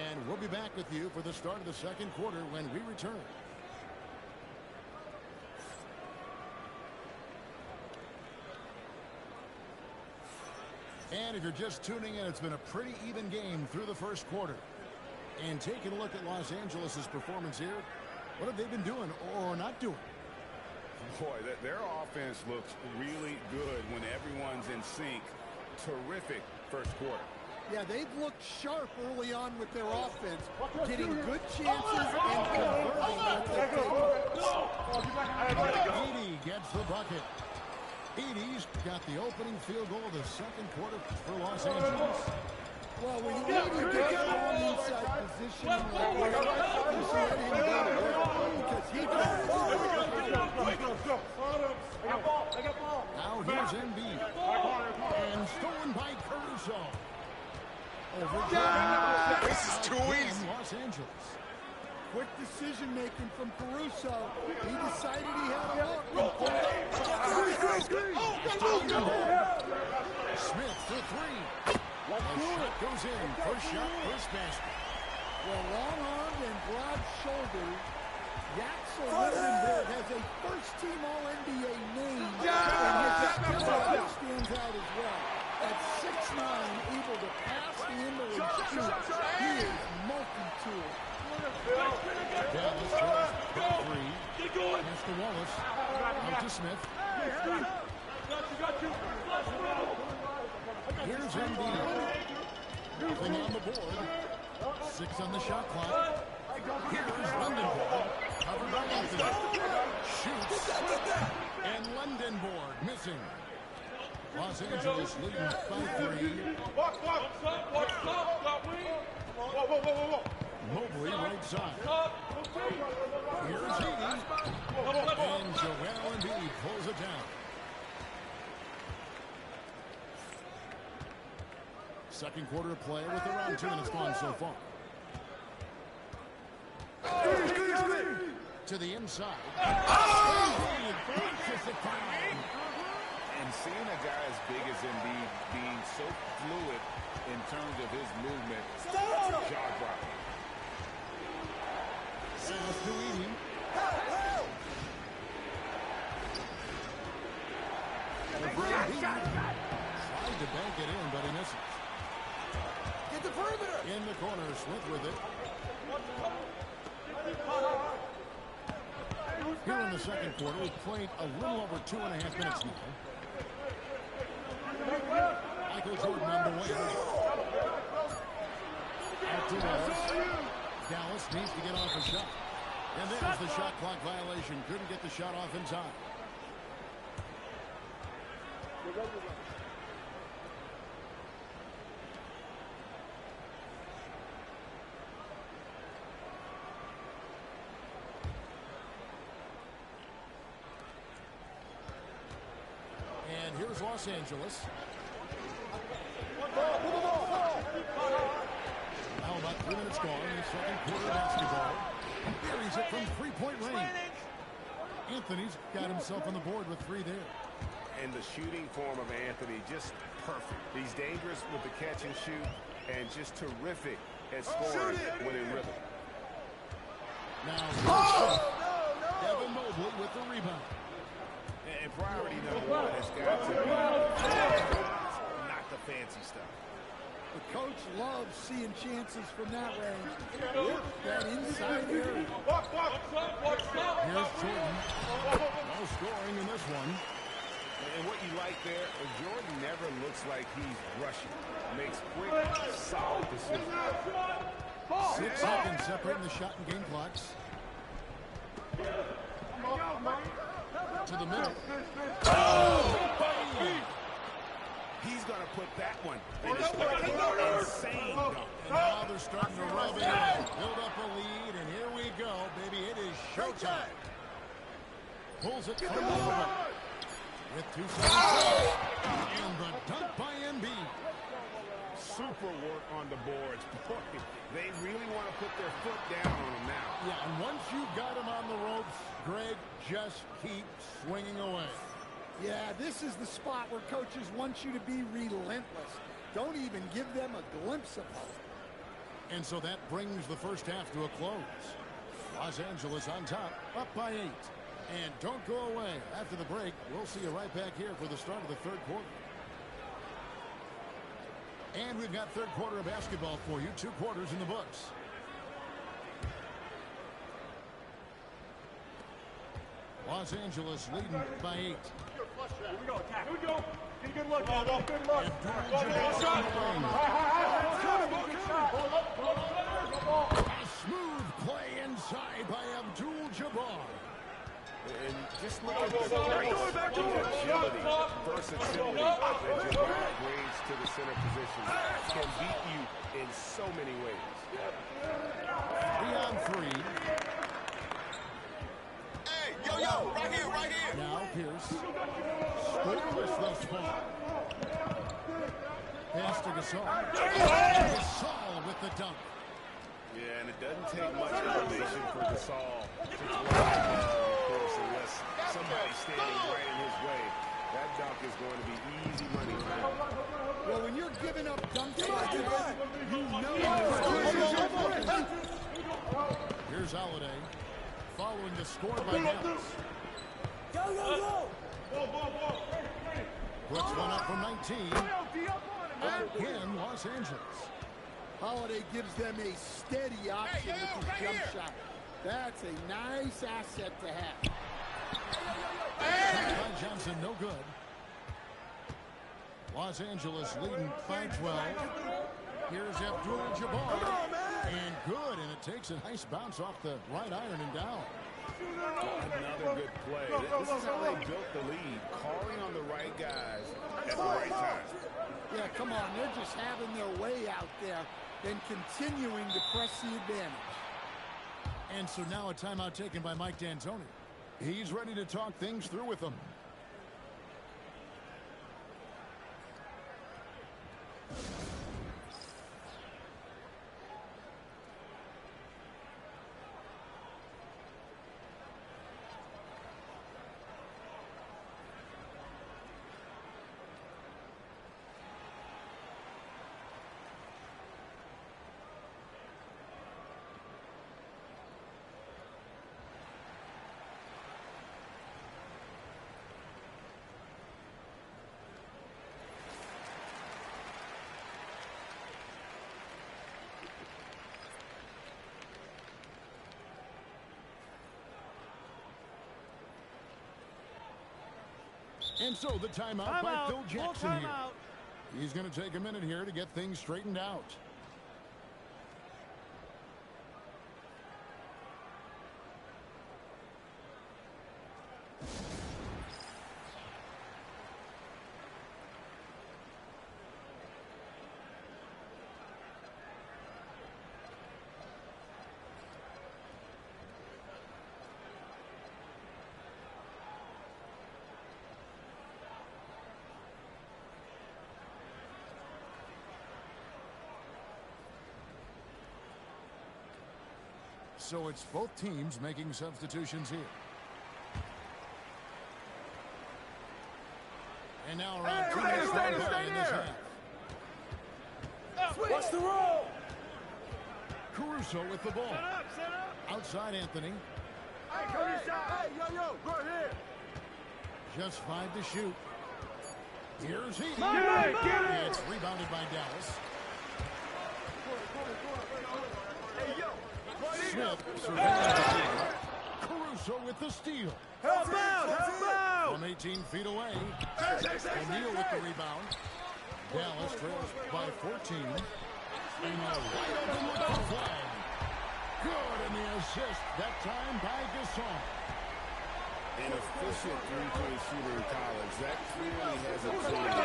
And we'll be back with you for the start of the second quarter when we return. And if you're just tuning in, it's been a pretty even game through the first quarter. And taking a look at Los Angeles' performance here, what have they been doing or not doing? Boy, their offense looks really good when everyone's in sync. Terrific first quarter. Yeah, they've looked sharp early on with their offense, getting good chances and converting what they take. Edey gets the bucket. Edey's got the opening field goal of the second quarter for Los Angeles. Well, when you get a long inside position like that, just let him go to work because he does. Now here's Embiid. And stolen by Caruso. This is too easy. Los Angeles. Quick decision making from Caruso. He decided he had a look. Smith for 3. The shot goes in. First shot, first basket. Well, long-armed and broad-shouldered, Yaxel Lindenberg has a first-team All-NBA name, and his skill level stands out as well. At 6'9", able to pass the handle and shoot, he is multi-tool. Dallas tries for 3. Pass to Wallace. Out to Smith. Here's Embiid. Nothing on the board. 6 on the shot clock. Here's Lundenborg. Covered by Anthony. Shoots. And Lundenborg missing. Los Angeles leading by 3. Mobley right side. Here's Edey. And Joel Embiid pulls it down. Second quarter of play with around 2 minutes gone so far. To the inside. And seeing a guy as big as Embiid being so fluid in terms of his movement, jaw-dropping. Pass to Edey. Tried to bank it in, but he misses. Get the perimeter. In the corner, Smith with it. Here in the second quarter, we've played a little over 2.5 minutes now. Michael Jordan on the wing. Out to Wallace. Dallas needs to get off a shot. And there's the shot clock violation. Couldn't get the shot off in time. And here's Los Angeles. Now about 3 minutes gone in the second quarter of basketball. Buries it from three-point range. Anthony's got himself on the board with 3 there. And the shooting form of Anthony, just perfect. He's dangerous with the catch and shoot, and just terrific at scoring when in rhythm. Now, Devin Mobley with the rebound. And priority number one has got to be not the fancy stuff. The coach loves seeing chances from that range. Yep, that inside area. Here's Jordan. No scoring in this one. And what you like there, Jordan never looks like he's rushing. Makes quick, solid decisions. 6 seconds separating the shot and game clocks. To the middle. He's going to put that one in his insane dunk. And now they're starting to rub it in. Build up a lead, and here we go, baby. It is showtime. Pulls it from the elbow. With 2 seconds. And the dunk by Embiid. Super work on the boards. Boy, they really want to put their foot down on him now. Yeah, and once you've got him on the ropes, Greg, just keep swinging away. Yeah, this is the spot where coaches want you to be relentless. Don't even give them a glimpse of hope. And so that brings the first half to a close. Los Angeles on top, up by 8. And don't go away. After the break, we'll see you right back here for the start of the third quarter. And we've got third quarter of basketball for you. 2 quarters in the books. Los Angeles leading by 8. Here we go, attack. Here we go. Get a good look. Good look. A smooth play inside by Abdul-Jabbar. And just look at the grace, agility, versatility that Jabbar brings to the center position. Can beat you in so many ways. 3 on 3. Hey, yo, right here. Now Pierce. Scoreless thus far. Pass to Gasol. Gasol with the dunk. Yeah, and it doesn't take much elevation for Gasol to throw of course, unless somebody's standing right in his way. That dunk is going to be easy money for him. Well, when you're giving up dunks like that, you know you're Here's Holiday. Following the score by Dallas. Go. Puts one up from 19. Again, Los Angeles. Holiday gives them a steady option with his jump shot. That's a nice asset to have. Shot by Johnson, no good. Los Angeles leading by 12. Here's Abdul-Jabbar. And good, and it takes a nice bounce off the right iron and down. Another good play. This is how they built the lead, calling on the right guys at the right time. Yeah, come on, they're just having their way out there and continuing to press the advantage. And so now a timeout taken by Mike D'Antoni. He's ready to talk things through with them. And so the timeout by Phil Jackson here. He's going to take a minute here to get things straightened out. So it's both teams making substitutions here. And now around 2 minutes gone by in this half. What's the roll? Caruso with the ball. Set up. Outside Anthony. Hey, come inside. Hey, yo, right here. Just 5 to shoot. Here's he. It's rebounded by Dallas. Smith surveilling the field. Caruso with the steal. Help out! From 18 feet away. O'Neal with the rebound. Dallas trails by 14. And a wide open look for Flag. Good, and the assist, that time by Gasol. An efficient three-point shooter in college. That clearly has a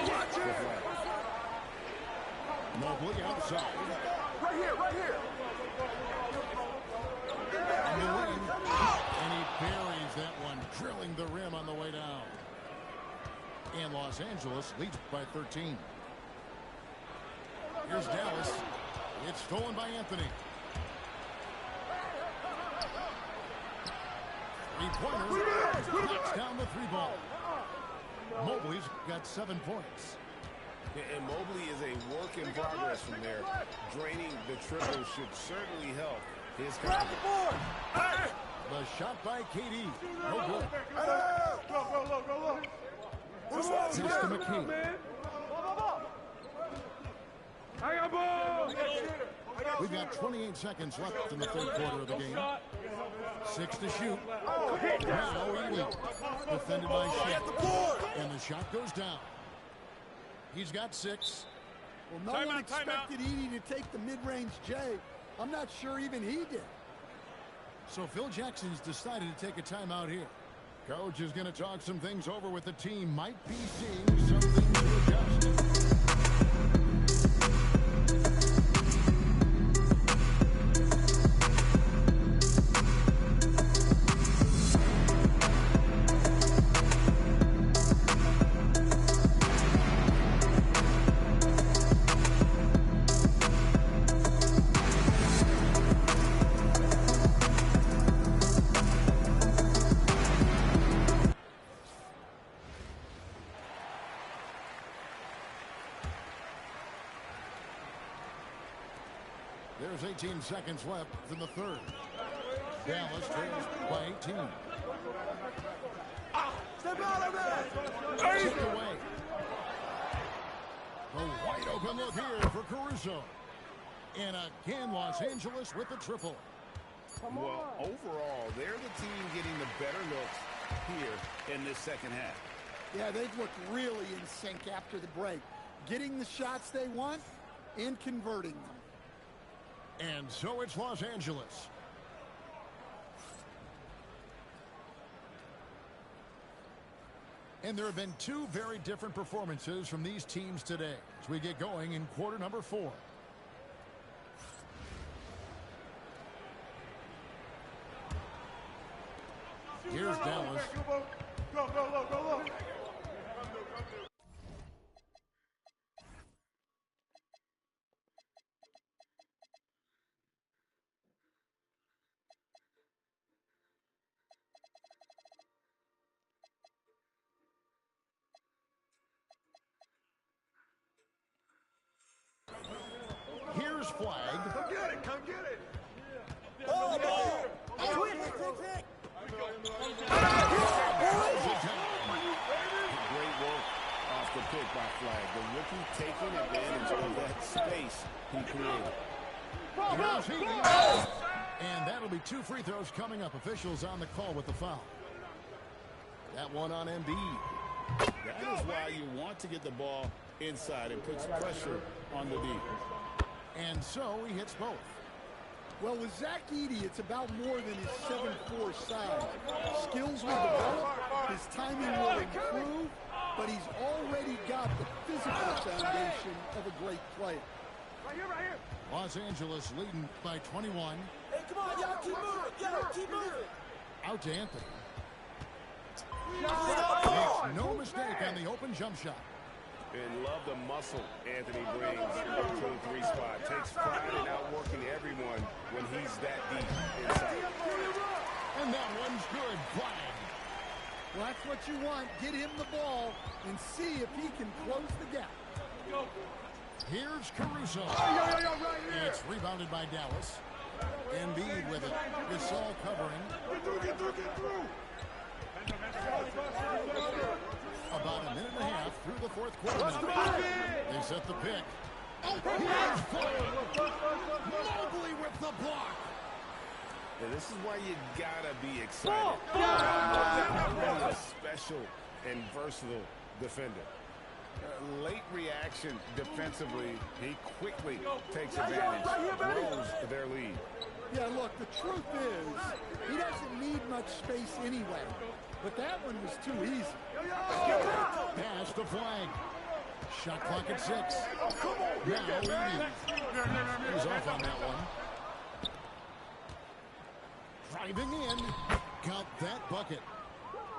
chance for Flag. Mobley outside. Right here! On the wing. And he buries that one, drilling the rim on the way down. And Los Angeles leads by 13. Here's Dallas. It's stolen by Anthony. Three-pointer. Knocks down the 3-ball. Mobley's got 7 points. And Mobley is a work in progress from there. Draining the triple should certainly help his confidence. The shot by KD. No good. Go. Pass to McKee. I got ball! We've got 28 seconds left in the third quarter of the game. 6 to shoot. Now Edey. Defended by Shaq. And the shot goes down. He's got 6. Well, no one expected Edey to take the mid-range J. I'm not sure even he did. So Phil Jackson's decided to take a timeout here. Coach is going to talk some things over with the team. Might be seeing something to adjust. There's 18 seconds left in the third. Dallas trails by 18. Step out of it! Tipped away. A wide open look here for Caruso. And again, Los Angeles with the triple. Well, overall, they're the team getting the better looks here in this second half. Yeah, they've looked really in sync after the break. Getting the shots they want and converting them. And so it's Los Angeles. And there have been 2 very different performances from these teams today as we get going in quarter number 4. Here's Dallas. Go. Here's Flag. Come get it! Ball! Quick! Great work off the pick by Flag. The rookie taking advantage of that space he created. Here's Healy. And that'll be 2 free throws coming up. Officials on the call with the foul. That one on Embiid. That is why you want to get the ball inside. It puts pressure on the D. And so he hits both. Well, with Zach Edey, it's about more than his 7'4" size. Skills will develop, his timing will improve, but he's already got the physical foundation of a great player. Right here! Los Angeles leading by 21. Hey, come on, y'all keep moving! Keep moving! Out to Anthony. Makes no mistake on the open jump shot. And love the muscle Anthony brings to the 3 spot. Takes pride in outworking everyone when he's that deep inside. And that one's good. Flag. Well, that's what you want. Get him the ball and see if he can close the gap. Here's Caruso. Right here! It's rebounded by Dallas. Embiid with it. Gasol covering. Get through! About a minute and a half through the fourth quarter. They set the pick. Here's Mobley with the block. Yeah, this is why you gotta be excited. Mobley, a special and versatile defender. Late reaction defensively, he quickly takes advantage, grows their lead. Yeah, look, the truth is, he doesn't need much space anyway. But that one was too easy. Pass the flag. Shot clock at 6. Now he's off on that one. Driving in. Count that bucket.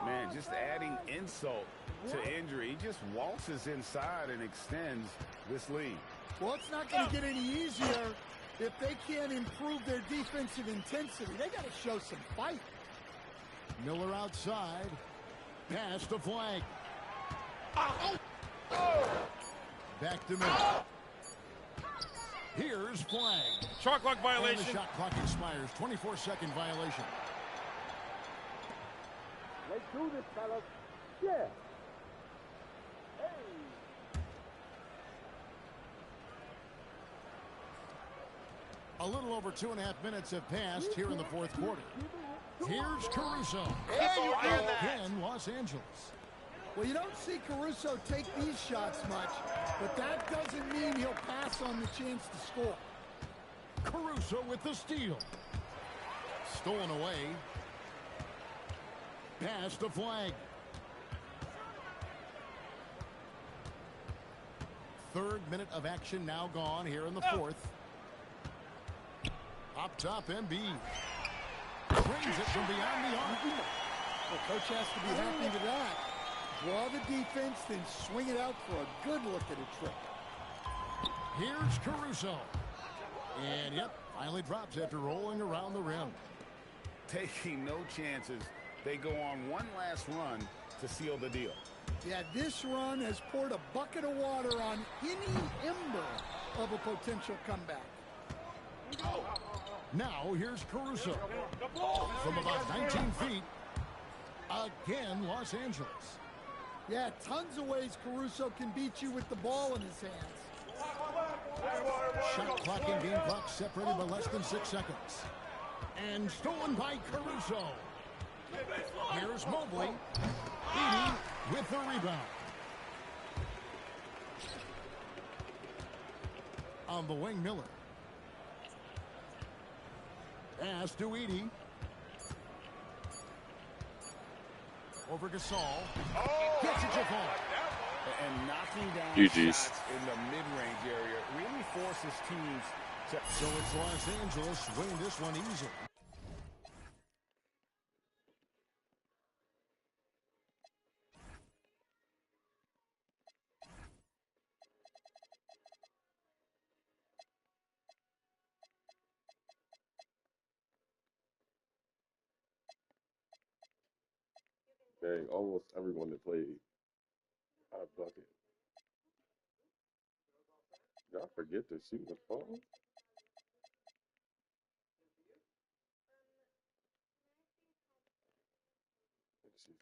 Man, just adding insult to injury. He just waltzes inside and extends this lead. Well, it's not going to get any easier if they can't improve their defensive intensity. They got to show some fight. Miller outside. Pass the flag. Back to Miller. Here's flag. Shot clock violation. And the shot clock expires. 24-second violation. Let's do this, fellas. Yeah. A little over 2.5 minutes have passed here in the fourth quarter. Here's Caruso. Again, Los Angeles. Well, you don't see Caruso take these shots much, but that doesn't mean he'll pass on the chance to score. Caruso with the steal. Stolen away. Pass the flag. Third minute of action now gone here in the fourth. Up top, Embiid. Brings it from beyond the arc. The coach has to be happy with that. Draw the defense, then swing it out for a good look at a trick. Here's Caruso. And, yep, finally drops after rolling around the rim. Taking no chances. They go on one last run to seal the deal. Yeah, this run has poured a bucket of water on any ember of a potential comeback. Now here's Caruso. From about 19 feet. Again, Los Angeles. Yeah, tons of ways Caruso can beat you with the ball in his hands. Shot clock and game clock separated by less than 6 seconds. And stolen by Caruso. Here's Mobley. Edie with the rebound. On the wing, Miller. Pass to Edie. Over Gasol. Gets it to fall. And knocking down GG's. shots in the mid-range area really forces teams to... So it's Los Angeles winning this one easily. Dang, almost everyone that played a bucket. Did I forget to shoot the ball? Let's see.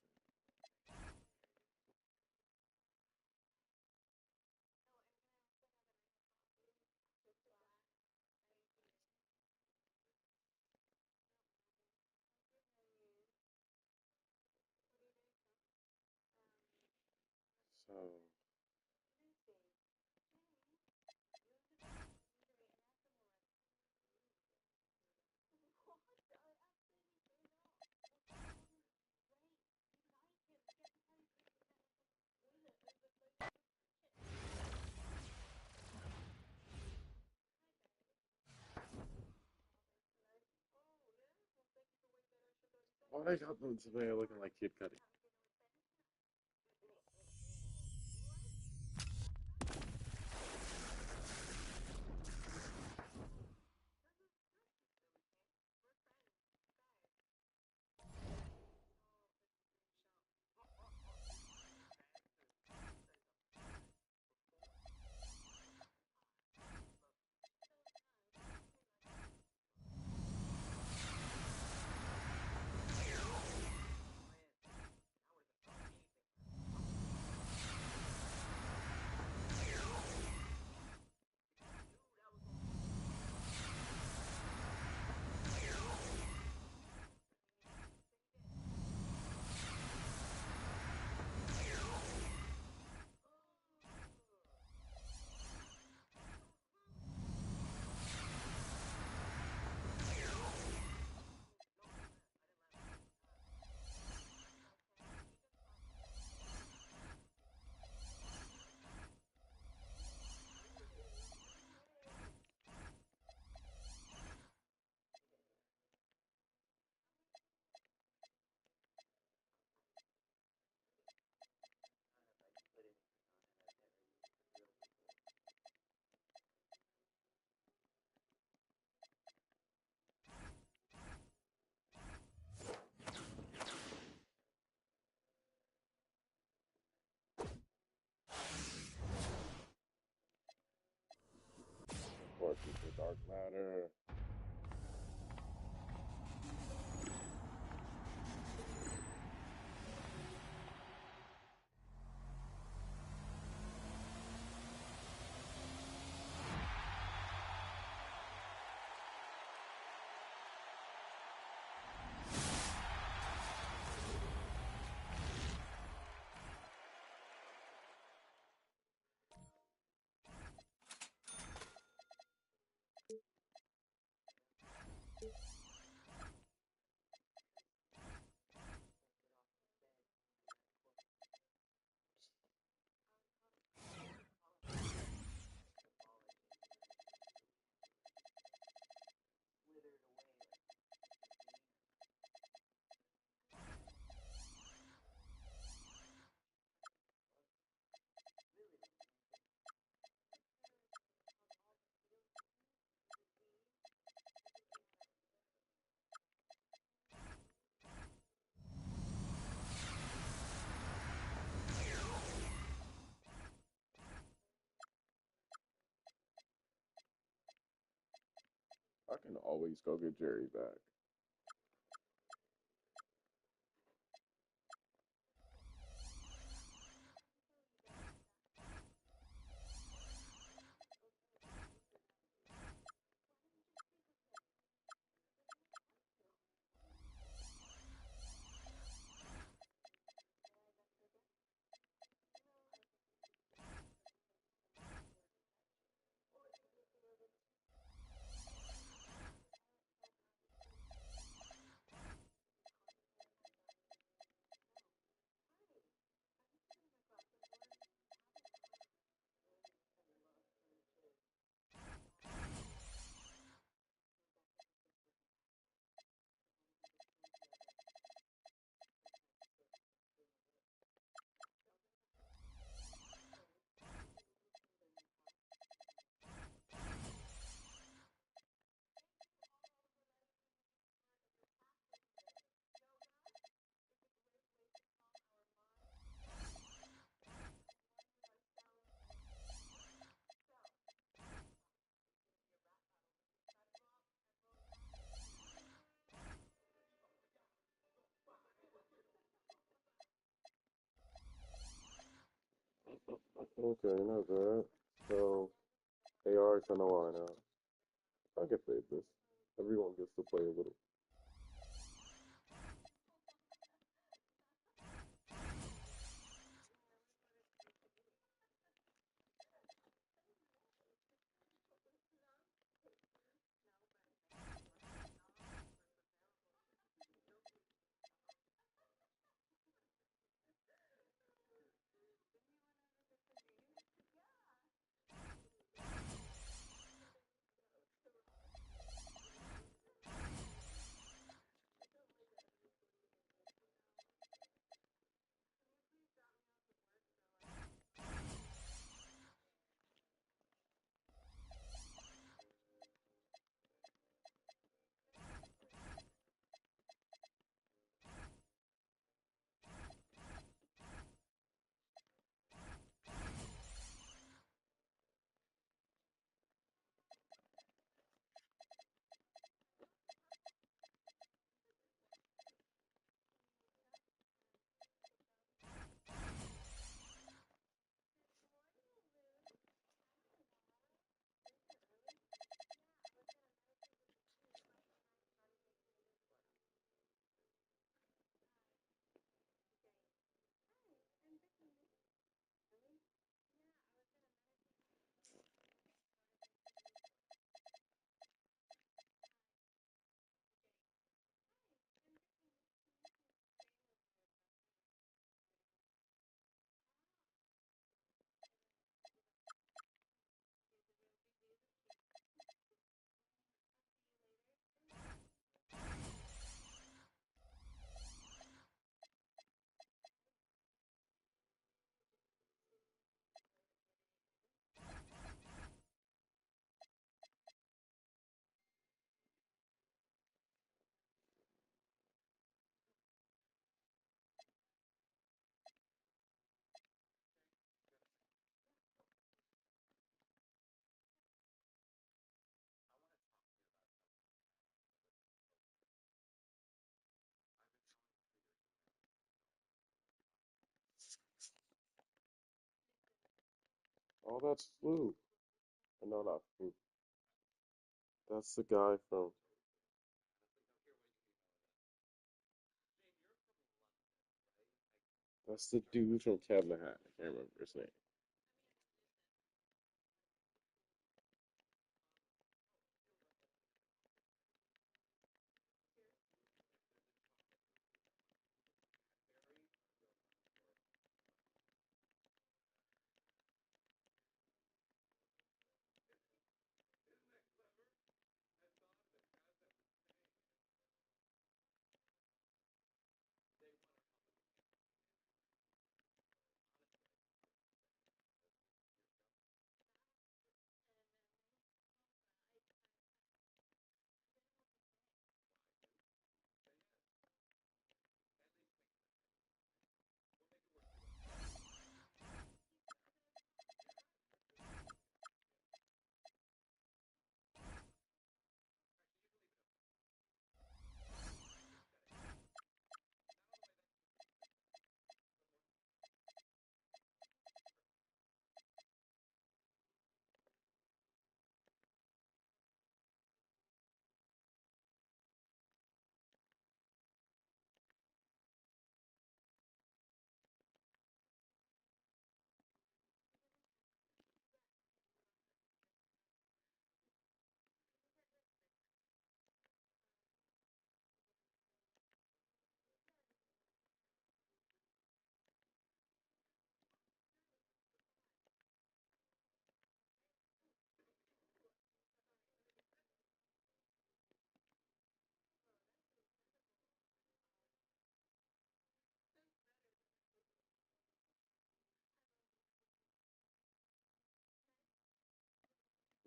So, why they got them today looking like Kid Cudi? Dark matter. I can always go get Jerry back. Okay, not bad. So, AR's on the lineup. I can save this. Everyone gets to play a little. Oh, that's Flu. No, not Flu. That's the guy from. That's the dude from Kevin the Hat. I can't remember his name.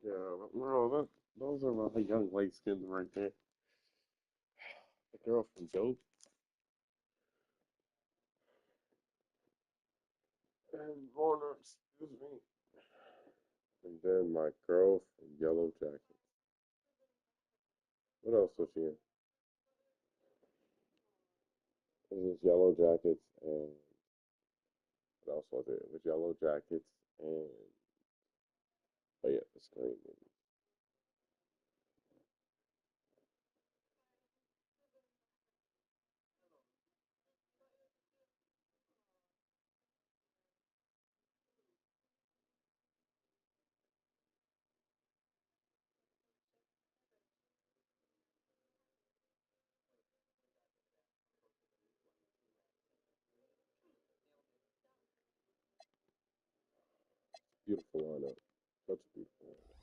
Yeah, bro, those are my young light skins right there. The girl from Dope and Warner, excuse me. And then my girl from Yellow Jackets. What else was she in? It was Yellow Jackets and what else was it? It was Yellow Jackets and oh yeah, the Scream movie. Beautiful lineup. Such a beautiful lineup.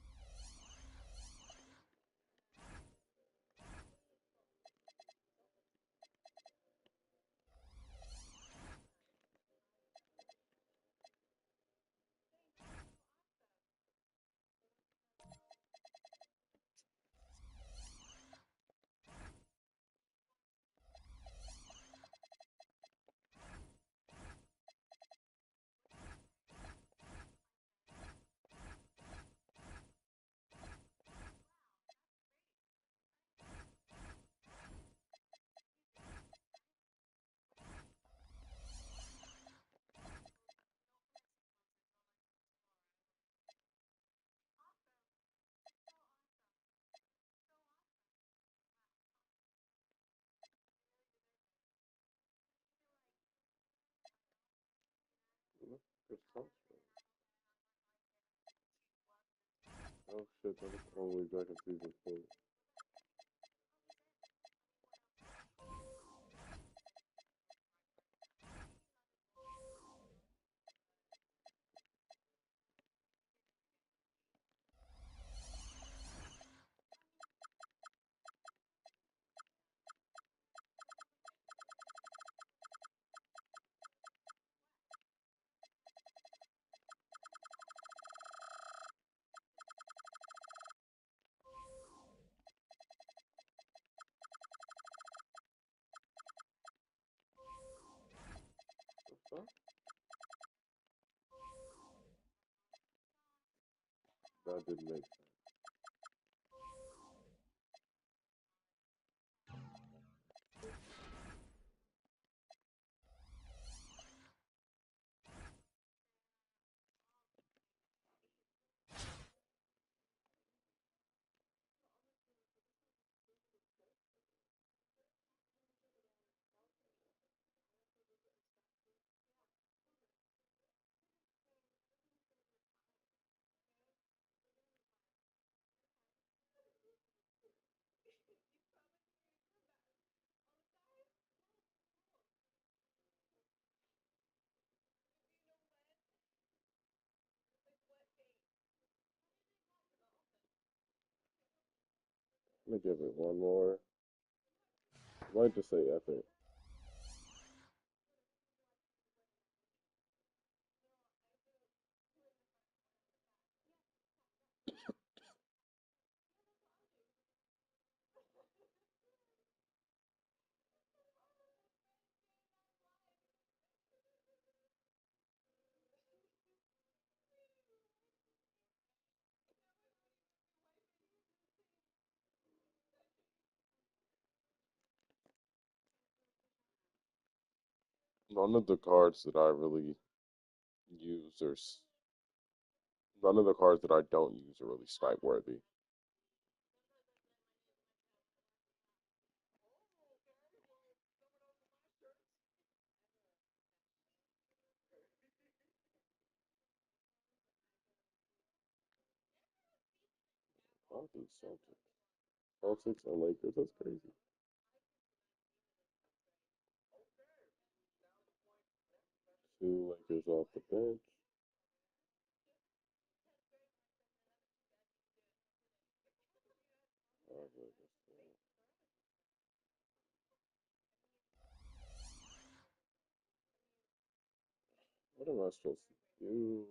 Good stuff. Oh shit, that was all the way back in season 4. Good stuff. That didn't make sense. I'm gonna give it one more. I might just say F it. None of the cards that I really use are none of the cards that I don't use are really snipe worthy. I think Celtics and Lakers. That's crazy. Two Lakers off the bench. Five Lakers. What am I supposed to do?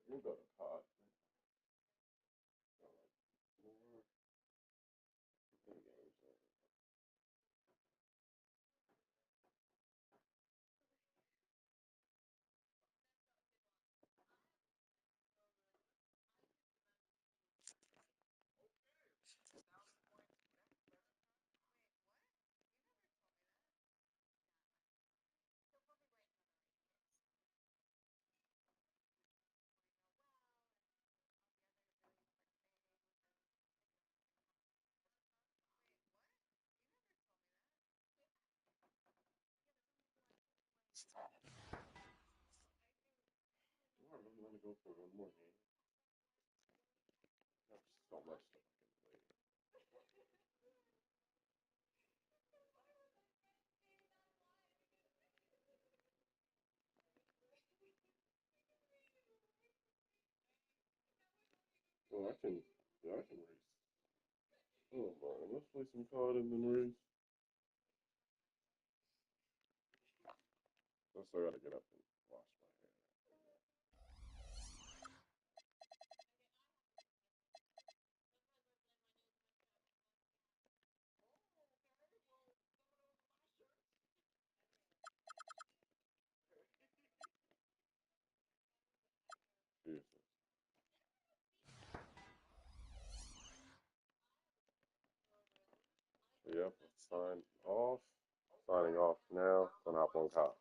We'll go to pot. Do I really want to go for one more game? I have so much stuff I can play. Oh, I can. Yeah, I can race. Oh man, let's play some COD and then race. I still gotta get up and wash my hair. sign off. Signing off now. Gonna hop on cop.